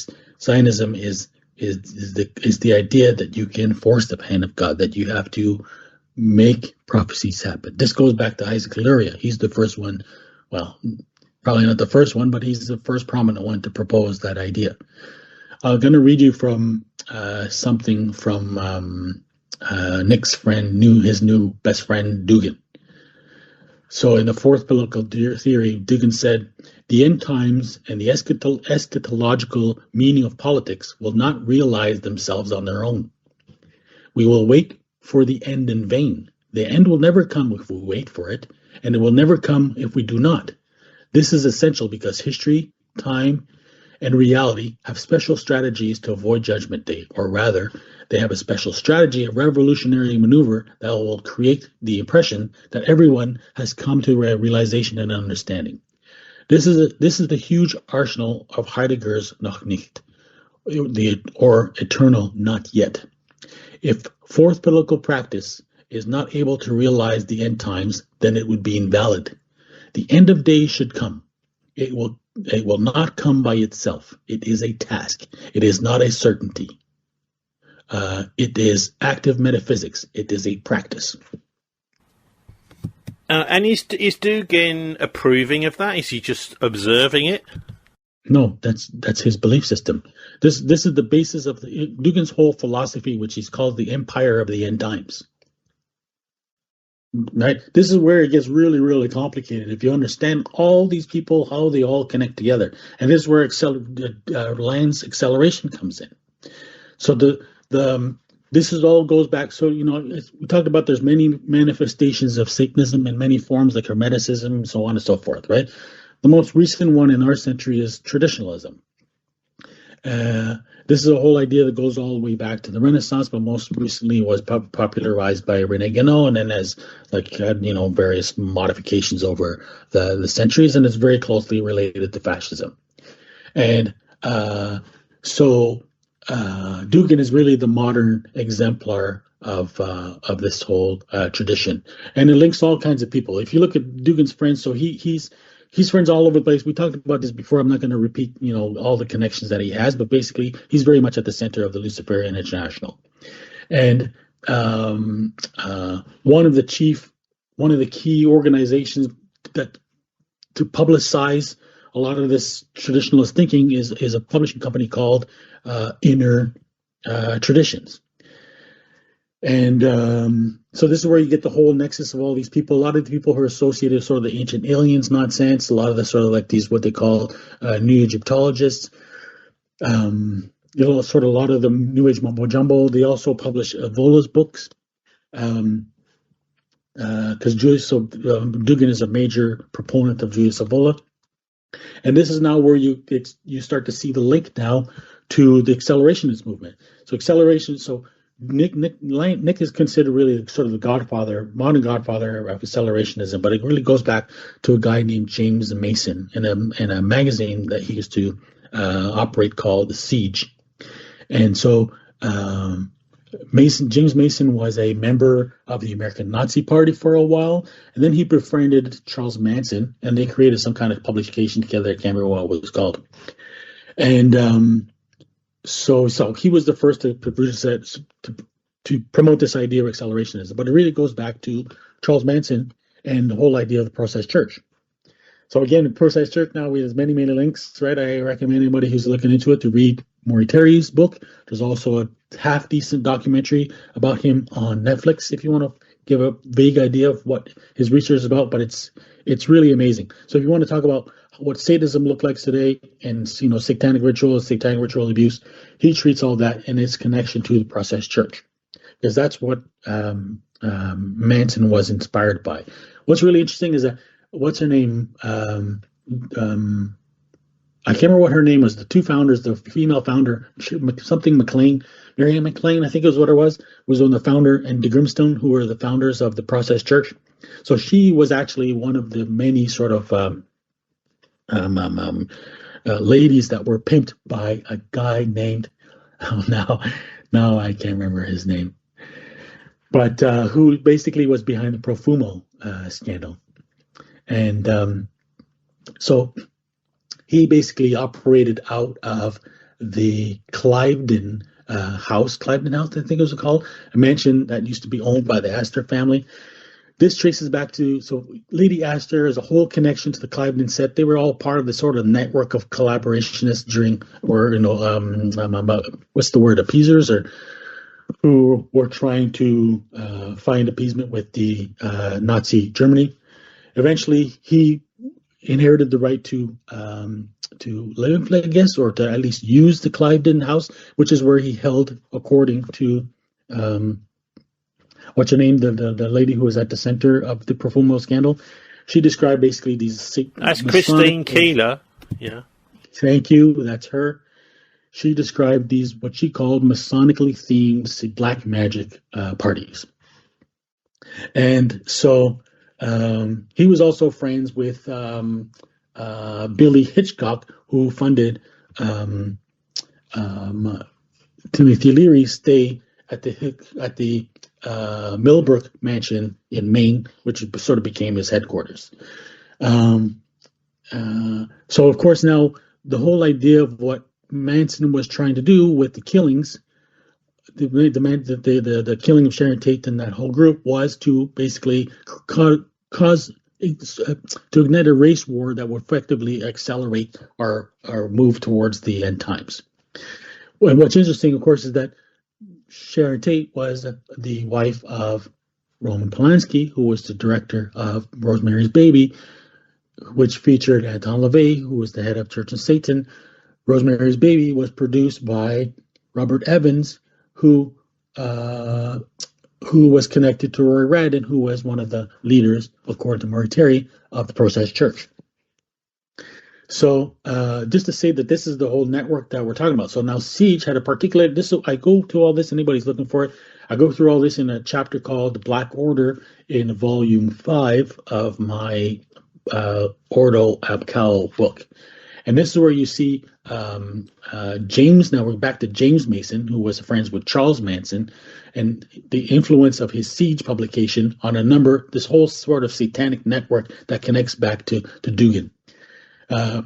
Zionism is the idea that you can force the hand of God, that you have to make prophecies happen. This goes back to Isaac Luria. He's the first one, well, probably not the first one, but he's the first prominent one to propose that idea. I'm going to read you from something from Nick's friend, his new best friend, Dugan. So in the fourth political theory, Dugan said, "The end times and the eschatological meaning of politics will not realize themselves on their own. We will wait for the end in vain. The end will never come if we wait for it, and it will never come if we do not. This is essential because history, time, and reality have special strategies to avoid Judgment Day, or rather, they have a special strategy, a revolutionary maneuver that will create the impression that everyone has come to a realization and understanding. This is the huge arsenal of Heidegger's noch nicht, or eternal not yet. If fourth political practice is not able to realize the end times, then it would be invalid. The end of days should come. It will it will not come by itself. It is a task. It is not a certainty. It is active metaphysics. It is a practice. And is Dugin approving of that? Is he just observing it? No, that's his belief system. This is the basis of Dugin's whole philosophy, which he's called the Empire of the End Times. Right? This is where it gets really, really complicated. If you understand all these people, how they all connect together, and this is where Land's acceleration comes in. So this is all goes back. So we talked about there's many manifestations of Satanism in many forms, like Hermeticism, so on and so forth. Right? The most recent one in our century is traditionalism. This is a whole idea that goes all the way back to the Renaissance, but most recently was popularized by René Guénon, and then has had various modifications over the centuries, and it's very closely related to fascism. And so Dugin is really the modern exemplar of this whole tradition, and it links all kinds of people. If you look at Dugin's friends, so he's friends all over the place. We talked about this before. I'm not going to repeat, all the connections that he has, but basically he's very much at the center of the Luciferian International. And one of the key organizations that to publicize a lot of this traditionalist thinking is a publishing company called Inner Traditions. And so this is where you get the whole nexus of all these people. A lot of the people who are associated with sort of the ancient aliens nonsense, a lot of the sort of like these, what they call New Egyptologists, sort of a lot of the New Age mumbo jumbo. They also publish Vola's books, because Dugin is a major proponent of Julius Evola. And this is now where you start to see the link now to the accelerationist movement. So Nick is considered really sort of the modern godfather of accelerationism, but it really goes back to a guy named James Mason in a magazine that he used to operate called The Siege. And so James Mason was a member of the American Nazi Party for a while, and then he befriended Charles Manson, and they created some kind of publication together. I can't remember what it was called. And So he was the first to promote this idea of accelerationism, but it really goes back to Charles Manson and the whole idea of the process church. So again, the process church now has many, many links, right? I recommend anybody who's looking into it to read Maury Terry's book. There's also a half decent documentary about him on Netflix if you want to give a vague idea of what his research is about, but it's really amazing. So if you want to talk about what Satanism looked like today and satanic ritual abuse, he treats all that in its connection to the process church, because that's what Manson was inspired by. What's really interesting is that what's her name? I can't remember what her name was. The two founders, the female founder, something McLean, Marianne McLean, I think it was what it was on the founder, and de Grimstone, who were the founders of the process church. So she was actually one of the many sort of ladies that were pimped by a guy named now I can't remember his name, but who basically was behind the Profumo scandal. And so he basically operated out of the Cliveden House, I think it was called, a mansion that used to be owned by the Astor family. This traces back to, Lady Astor is a whole connection to the Cliveden set. They were all part of the sort of network of collaborationists appeasers, or who were trying to find appeasement with the Nazi Germany. Eventually, he inherited the right to live, I guess, or to at least use the Cliveden house, which is where he held, according to what's her name, the lady who was at the center of the Profumo scandal. She described basically these. That's Christine Keeler. Yeah. Thank you. That's her. She described these, what she called Masonically themed black magic parties. And so he was also friends with Billy Hitchcock, who funded Timothy Leary's stay at the Millbrook Mansion in Maine, which sort of became his headquarters. So, of course, now the whole idea of what Manson was trying to do with the killings, the killing of Sharon Tate and that whole group, was to basically cause to ignite a race war that would effectively accelerate our move towards the end times. And what's interesting, of course, is that Sharon Tate was the wife of Roman Polanski, who was the director of Rosemary's Baby, which featured Anton LaVey, who was the head of Church of Satan. Rosemary's Baby was produced by Robert Evans, who was connected to Roy Red and who was one of the leaders, according to Murray Terry, of the Process Church. So just to say that this is the whole network that we're talking about. So now Siege had a particular, I go to all this, anybody's looking for it, I go through all this in a chapter called The Black Order in volume 5 of my Ordo Abcal book. And this is where you see James, now we're back to James Mason, who was friends with Charles Manson, and the influence of his Siege publication on this whole sort of satanic network that connects back to Dugan.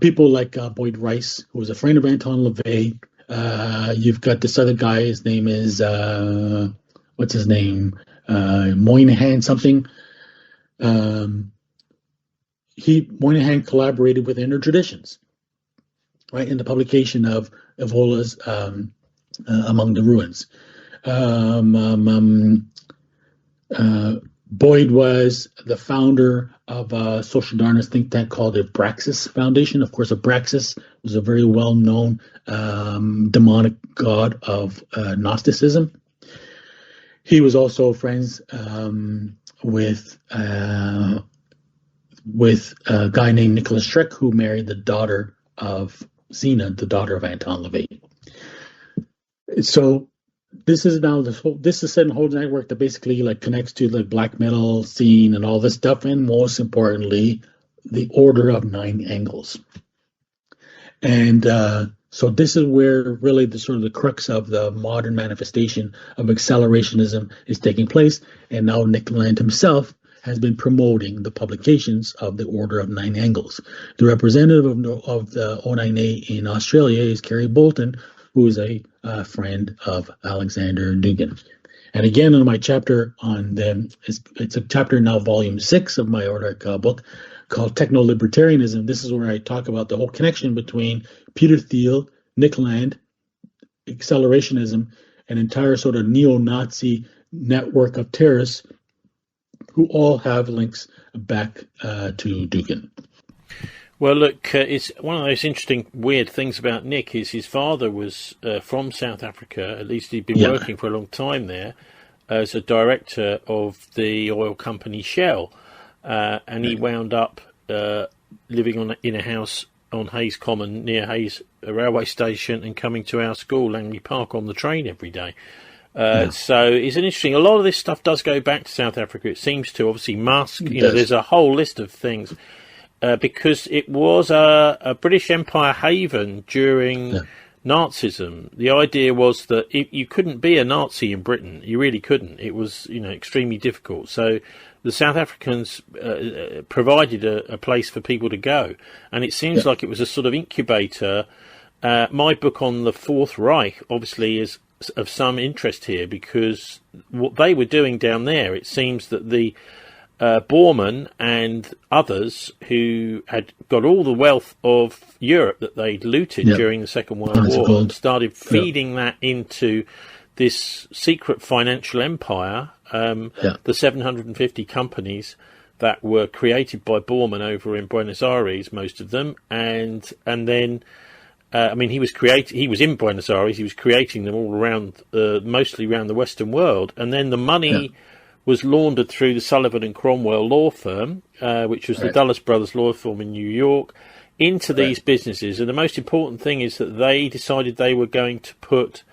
People like Boyd Rice, who was a friend of Anton LaVey. You've got this other guy, his name is, what's his name? Moynihan something. Moynihan collaborated with Inner Traditions, right, in the publication of Evola's Among the Ruins. Boyd was the founder of a social darkness think tank called the Abraxas Foundation. Of course, Abraxas was a very well-known demonic god of Gnosticism. He was also friends with a guy named Nicholas Schreck, who married the daughter of Zena, the daughter of Anton LaVey. So this is now this is a whole network that basically like connects to the black metal scene and all this stuff, and most importantly, the Order of Nine Angles. And so this is where really the sort of the crux of the modern manifestation of accelerationism is taking place. And now Nick Land himself has been promoting the publications of the Order of Nine Angles. The representative of the O9A in Australia is Kerry Bolton, who is a friend of Alexander Dugan. And again, in my chapter on them, it's a chapter now, volume 6 of my Order book, called Techno-Libertarianism. This is where I talk about the whole connection between Peter Thiel, Nick Land, accelerationism, an entire sort of neo-Nazi network of terrorists who all have links back to Dugan. Well, look, it's one of those interesting, weird things about Nick is his father was from South Africa. At least he'd been working for a long time there as a director of the oil company Shell. And he wound up living in a house on Hayes Common near Hayes railway station and coming to our school, Langley Park, on the train every day. So it's an interesting. A lot of this stuff does go back to South Africa. It seems to, obviously, Musk. There's a whole list of things because it was a British Empire haven during Nazism. The idea was that you couldn't be a Nazi in Britain. You really couldn't. It was extremely difficult. So the South Africans provided a place for people to go, and it seems like it was a sort of incubator. My book on the Fourth Reich obviously is of some interest here because what they were doing down there, it seems that the Bormann and others who had got all the wealth of Europe that they'd looted during the Second World War started feeding that into this secret financial empire, the 750 companies that were created by Bormann over in Buenos Aires, most of them, and then he was in Buenos Aires, he was creating them all around, mostly around the Western world, and then the money was laundered through the Sullivan and Cromwell law firm, which was the Dulles Brothers law firm in New York, into these businesses. And the most important thing is that they decided they were going to put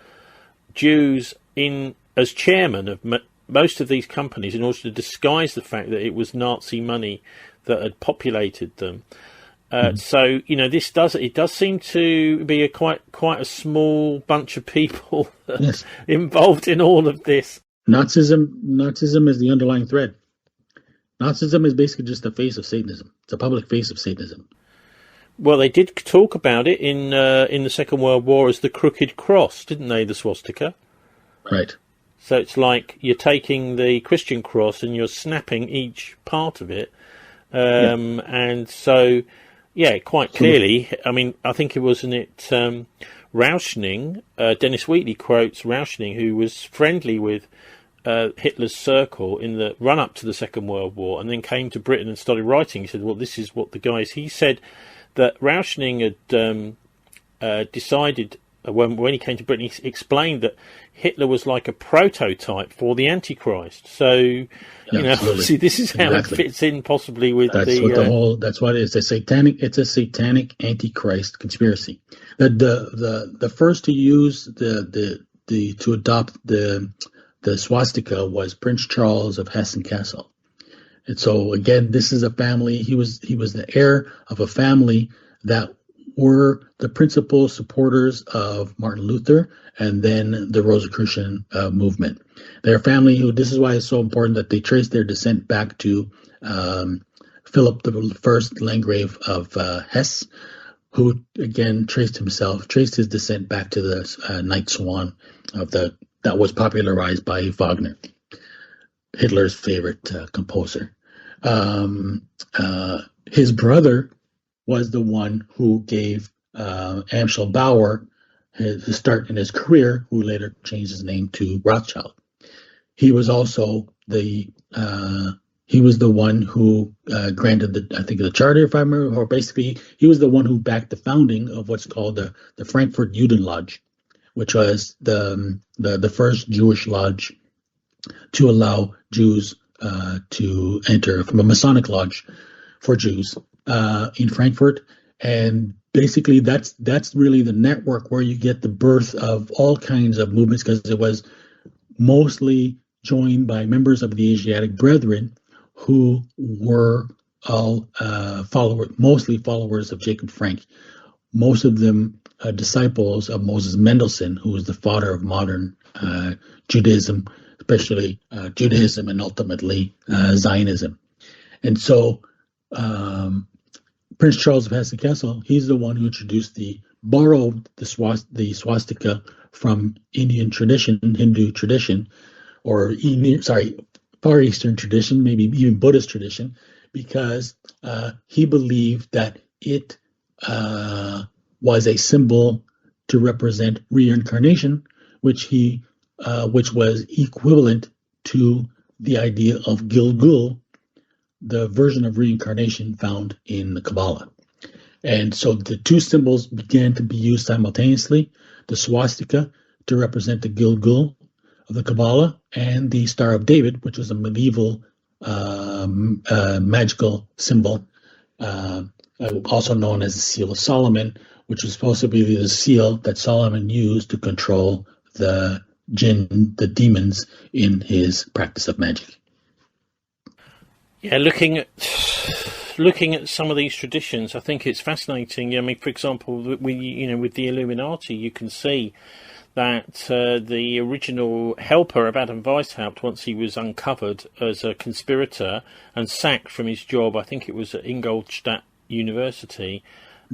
Jews in as chairman of most of these companies in order to disguise the fact that it was Nazi money that had populated them. So this does seem to be quite a small bunch of people involved in all of this. Nazism is the underlying thread. Nazism is basically just the face of Satanism. It's a public face of Satanism. Well, they did talk about it in the Second World War as the crooked cross, didn't they? The swastika. Right. So it's like you're taking the Christian cross and you're snapping each part of it. And so, yeah, quite clearly, I mean, I think it was in it Rauschning, Dennis Wheatley quotes Rauschning, who was friendly with Hitler's circle in the run-up to the Second World War, and then came to Britain and started writing. He said, well, this is what the guys... He said that Rauschning had decided, when he came to Britain, he explained that Hitler was like a prototype for the Antichrist. So, you know, see, this is how it fits in possibly with that's what it is. It's a satanic Antichrist conspiracy. The first to use to adopt the swastika was Prince Charles of Hessen-Kassel. And so again, this is a family. He was the heir of a family that were the principal supporters of Martin Luther and then the Rosicrucian movement. Their family, this is why it's so important that they trace their descent back to Philip I Landgrave of Hesse, who again traced his descent back to the Night Swan that was popularized by Wagner, Hitler's favorite composer. His brother was the one who gave Amschel Bauer his start in his career, who later changed his name to Rothschild. He was also the one who granted the charter, if I remember, or basically he was the one who backed the founding of what's called the Frankfurt Juden Lodge, which was the first Jewish lodge to allow Jews to enter, from a Masonic lodge for Jews in Frankfurt. And basically that's really the network where you get the birth of all kinds of movements, because it was mostly joined by members of the Asiatic Brethren who were all mostly followers of Jacob Frank, most of them disciples of Moses Mendelssohn, who was the father of modern Judaism, especially Judaism and ultimately Zionism. And so Prince Charles of Hessen-Kassel, he's the one who borrowed the swastika from Indian tradition, Hindu tradition, or Far Eastern tradition, maybe even Buddhist tradition, because he believed that it was a symbol to represent reincarnation, which was equivalent to the idea of Gilgul, the version of reincarnation found in the Kabbalah. And so the two symbols began to be used simultaneously: the swastika to represent the Gilgul of the Kabbalah, and the Star of David, which was a medieval magical symbol, also known as the Seal of Solomon, which was supposed to be the seal that Solomon used to control the jinn, the demons, in his practice of magic. Yeah, looking at some of these traditions, I think it's fascinating. I mean, for example, with the Illuminati, you can see that the original helper of Adam Weishaupt, once he was uncovered as a conspirator and sacked from his job, I think it was at Ingolstadt University,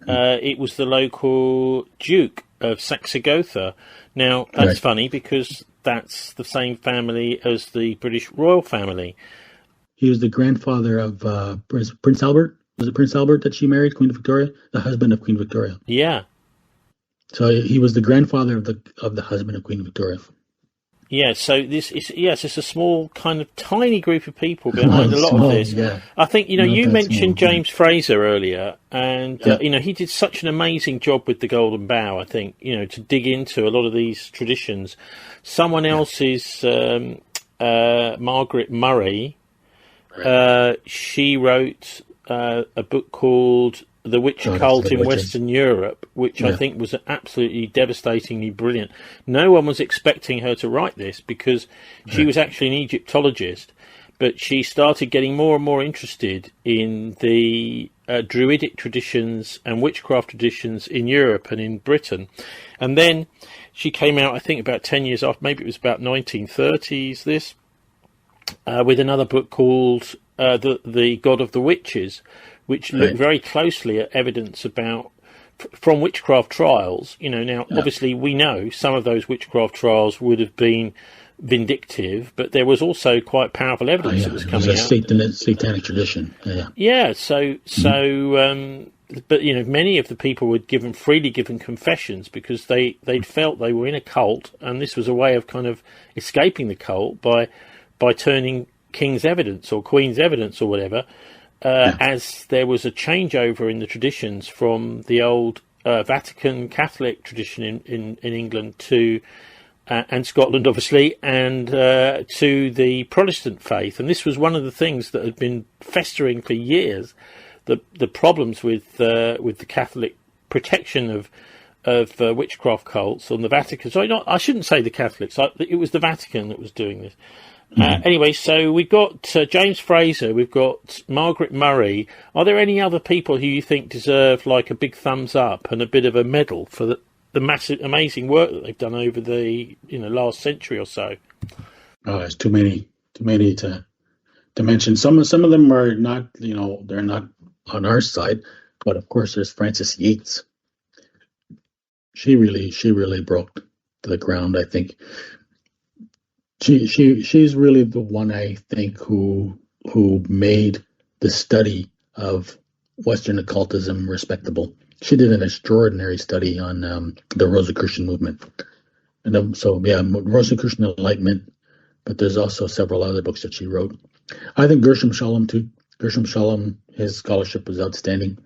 it was the local Duke of Saxe-Gotha. Now, that's funny because that's the same family as the British royal family. He was the grandfather of Prince Albert. Was it Prince Albert that she married, Queen Victoria? The husband of Queen Victoria. Yeah. So he was the grandfather of the husband of Queen Victoria. Yeah, so it's a small, kind of tiny group of people behind a lot of this. Yeah. I think, you mentioned James Fraser earlier, and, he did such an amazing job with the Golden Bough, I think, to dig into a lot of these traditions. Someone else is Margaret Murray. She wrote a book called The Witch Cult in Western Europe, which I think was absolutely devastatingly brilliant. No one was expecting her to write this because she was actually an Egyptologist, but she started getting more and more interested in the druidic traditions and witchcraft traditions in Europe and in Britain. And then she came out, I think, about 10 years after, maybe it was about 1930s, with another book called The God of the Witches, which look very closely at evidence from witchcraft trials. Now obviously we know some of those witchcraft trials would have been vindictive, but there was also quite powerful evidence that was coming out. It was a satanic tradition. But many of the people were freely given confessions because they'd felt they were in a cult, and this was a way of kind of escaping the cult by turning king's evidence or queen's evidence or whatever, as there was a changeover in the traditions from the old Vatican Catholic tradition in England to and Scotland, obviously, and to the Protestant faith. And this was one of the things that had been festering for years. The problems with the Catholic protection of witchcraft cults on the Vatican. So I shouldn't say the Catholics. It was the Vatican that was doing this. Anyway, so we've got James Fraser, we've got Margaret Murray. Are there any other people who you think deserve like a big thumbs up and a bit of a medal for the massive, amazing work that they've done over the last century or so? Oh, there's too many to mention. Some of them are not, they're not on our side, but of course there's Frances Yates. She really broke to the ground, I think. She's really the one, I think, who made the study of Western occultism respectable. She did an extraordinary study on the Rosicrucian movement, and Rosicrucian Enlightenment. But there's also several other books that she wrote. I think Gershom Scholem too. Gershom Scholem, his scholarship was outstanding,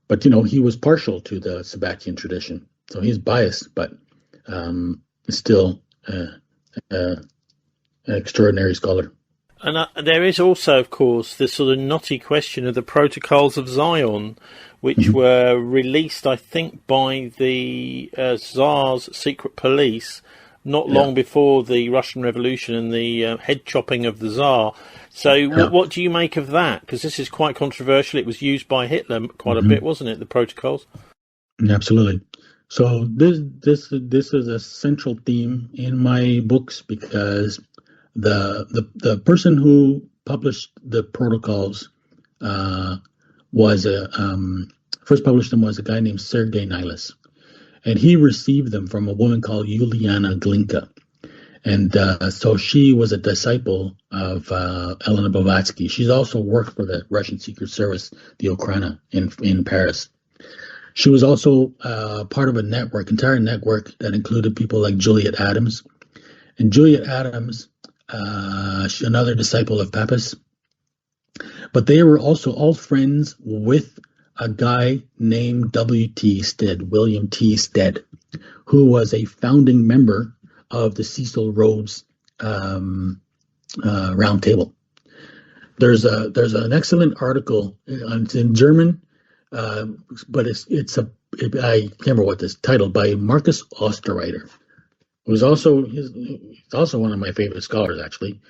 but he was partial to the Sabbatian tradition, so he's biased, but still an extraordinary scholar. And there is also, of course, this sort of knotty question of the Protocols of Zion, which were released, I think, by the Tsar's secret police not long before the Russian Revolution and the head chopping of the Tsar. So what do you make of that? Because this is quite controversial. It was used by Hitler quite a bit, wasn't it, the Protocols? Absolutely. So this is a central theme in my books, because the person who published the Protocols first published them was a guy named Sergei Nilus, and he received them from a woman called Yuliana Glinka. And so she was a disciple of Elena Blavatsky. She's also worked for the Russian Secret Service, the Okhrana, in Paris. She was also part of entire network that included people like Juliet Adams. And Juliet Adams, another disciple of Pappas. But they were also all friends with a guy named William T. Stead, who was a founding member of the Cecil Rhodes Round Table. There's an excellent article. It's in German, but I can't remember what this titled, by Marcus Osterreiter, who's also one of my favorite scholars, actually.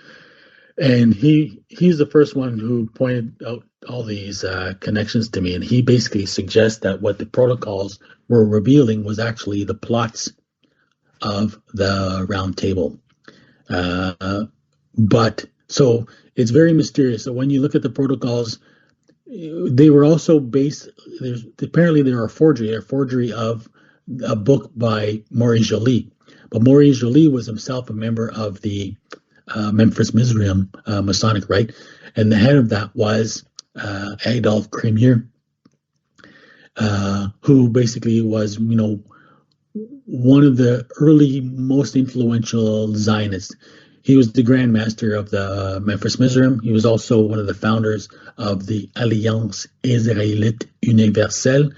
And he's the first one who pointed out all these connections to me, and he basically suggests that what the Protocols were revealing was actually the plots of the Round Table. But so it's very mysterious. So when you look at the Protocols, they were also based. Apparently, they are a forgery of a book by Maurice Joly. But Maurice Joly was himself a member of the Memphis Mizraim Masonic Rite, and the head of that was Adolf Hitler, who basically was, one of the early, most influential Zionists. He was the Grand Master of the Memphis Mizraim. He was also one of the founders of the Alliance Israélite Universelle,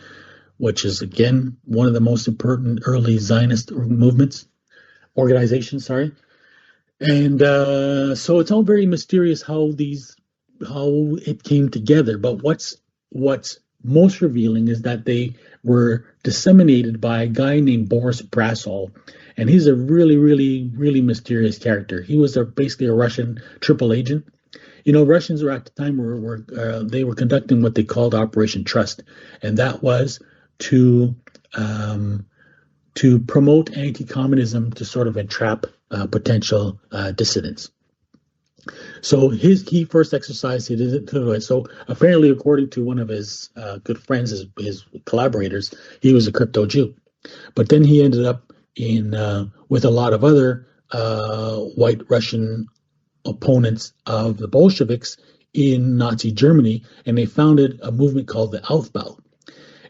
which is, again, one of the most important early Zionist organizations. And so it's all very mysterious how it came together. But what's most revealing is that they were disseminated by a guy named Boris Brasol, and he's a really, really, really mysterious character. He was basically a Russian triple agent. Russians were at the time they were conducting what they called Operation Trust, and that was to promote anti-communism, to sort of entrap potential dissidents. So he first exercised it. So apparently, according to one of his good friends, his collaborators, he was a crypto Jew. But then he ended up in with a lot of other white Russian opponents of the Bolsheviks in Nazi Germany, and they founded a movement called the Aufbau.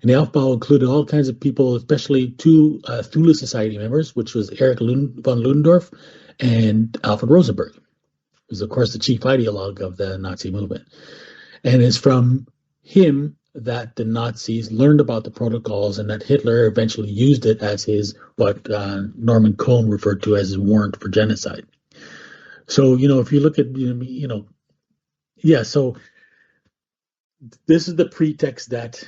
And the Aufbau included all kinds of people, especially two Thule Society members, which was Erich von Ludendorff and Alfred Rosenberg, who was, of course, the chief ideologue of the Nazi movement. And it's from him that the Nazis learned about the protocols, and that Hitler eventually used it as his, what Norman Cohn referred to as his warrant for genocide. So, if you look at, so this is the pretext that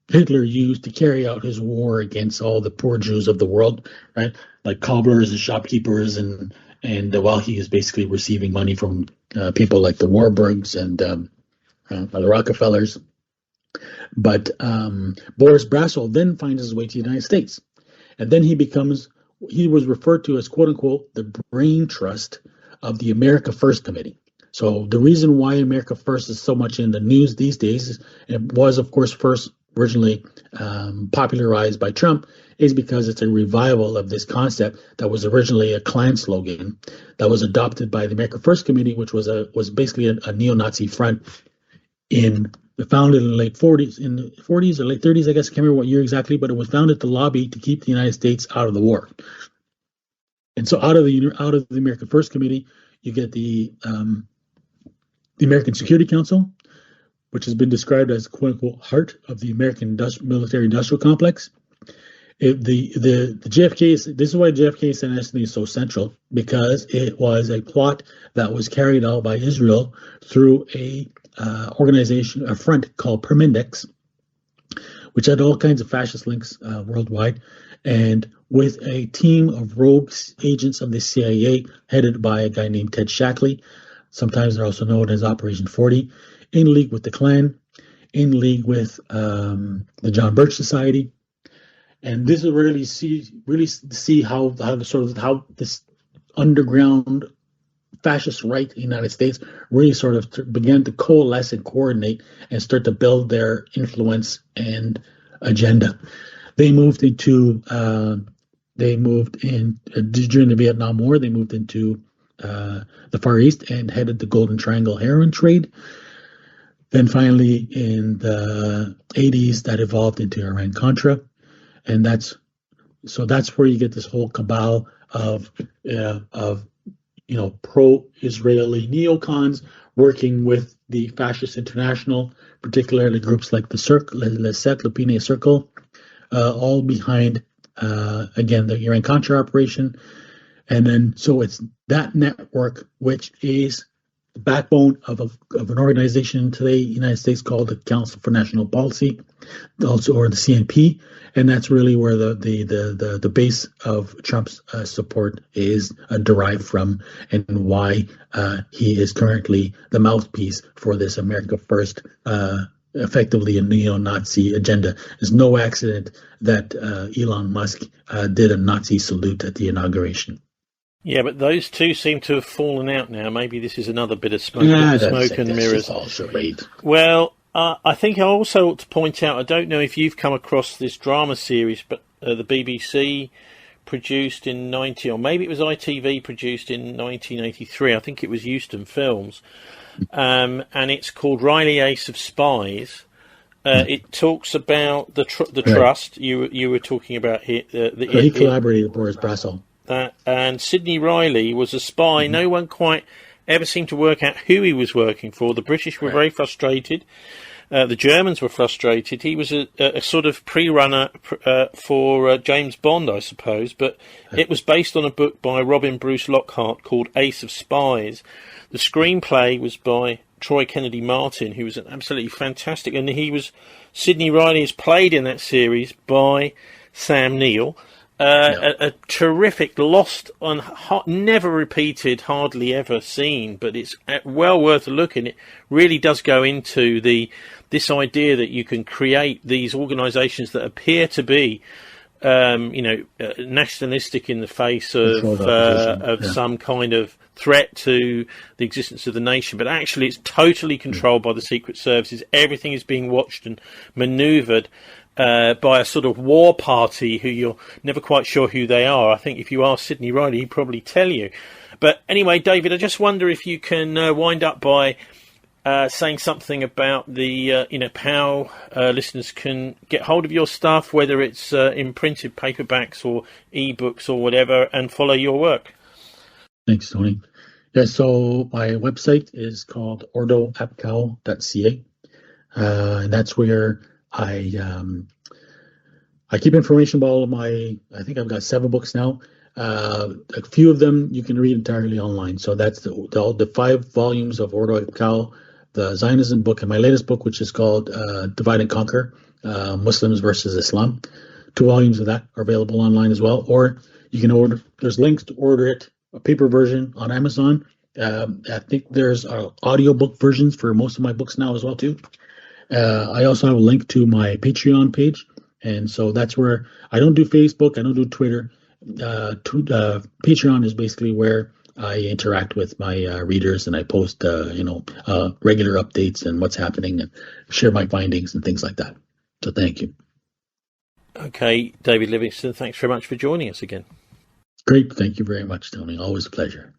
Hitler used to carry out his war against all the poor Jews of the world, right? Like cobblers and shopkeepers, and while he is basically receiving money from people like the Warburgs and the Rockefellers. But Boris Brassel then finds his way to the United States, and then he was referred to as, quote unquote, the brain trust of the America First Committee. So the reason why America First is so much in the news these days, it was, of course, first originally popularized by Trump, is because it's a revival of this concept that was originally a Klan slogan that was adopted by the America First Committee, which was basically a neo-Nazi front founded in the late 40s, or late 30s, I guess. I can't remember what year exactly, but it was founded to lobby to keep the United States out of the war. And so out of the America First Committee, you get the American Security Council, which has been described as, quote unquote, heart of the American military industrial complex. The JFK, this is why JFK assassination is so central, because it was a plot that was carried out by Israel through a organization, a front called Permindex, which had all kinds of fascist links worldwide, and with a team of rogue agents of the CIA headed by a guy named Ted Shackley. Sometimes they're also known as Operation 40, in league with the Klan, in league with the John Birch Society. And this is really see how this underground fascist right in the United States really sort of began to coalesce and coordinate and start to build their influence and agenda. They moved in during the Vietnam War. They moved into the Far East and headed the Golden Triangle heroin trade. Then finally in the 80s, that evolved into Iran-Contra. And that's where you get this whole cabal of pro-Israeli neocons working with the Fascist International, particularly groups like the Cercle, Le Pinay Circle, all behind again the Iran-Contra operation. And then so it's that network which is the backbone of an organization today in the United States called the Council for National Policy, also, or the CNP. And that's really where the base of Trump's support is derived from, and why he is currently the mouthpiece for this America First, effectively a neo-Nazi agenda. It's no accident that Elon Musk did a Nazi salute at the inauguration. Yeah, but those two seem to have fallen out now. Maybe this is another bit of smoke and mirrors. All charade. Well, I think I also ought to point out, I don't know if you've come across this drama series, but the BBC produced in or maybe it was ITV produced in 1983. I think it was Euston Films. And it's called Riley Ace of Spies. It talks about the trust you were talking about here. He collaborated with Boris Brassel. And Sidney Riley was a spy. Mm-hmm. No one quite ever seemed to work out who he was working for. The British were very frustrated. The Germans were frustrated. He was a sort of pre-runner for James Bond, I suppose. But it was based on a book by Robin Bruce Lockhart called Ace of Spies. The screenplay was by Troy Kennedy Martin, who was an absolutely fantastic. And Sidney Riley is played in that series by Sam Neill. A terrific, lost, never repeated, hardly ever seen, but it's well worth a look. And it really does go into this idea that you can create these organisations that appear to be nationalistic in the face of Yeah. some kind of threat to the existence of the nation, but actually it's totally controlled by the secret services. Everything is being watched and manoeuvred by a sort of war party who you're never quite sure who they are. I think if you ask Sidney Riley, he'd probably tell you. But anyway, David, I just wonder if you can wind up by saying something about the how listeners can get hold of your stuff, whether it's in printed paperbacks or ebooks or whatever, and follow your work. Thanks, Tony. Yeah, so my website is called ordoapcal.ca, and that's where I keep information about all of my. I think I've got 7 books now. A few of them you can read entirely online. So that's the 5 volumes of Ordo Apcal, the Zionism book, and my latest book, which is called Divide and Conquer, Muslims versus Islam. 2 volumes of that are available online as well. Or you can order, there's links to order it, a paper version on Amazon. I think there's audiobook versions for most of my books now as well, too. I also have a link to my Patreon page. And so that's where I don't do Facebook, I don't do Twitter. Patreon is basically where I interact with my readers, and I post regular updates and what's happening and share my findings and things like that. So thank you. Okay, David Livingstone, thanks very much for joining us again. Great. Thank you very much, Tony. Always a pleasure.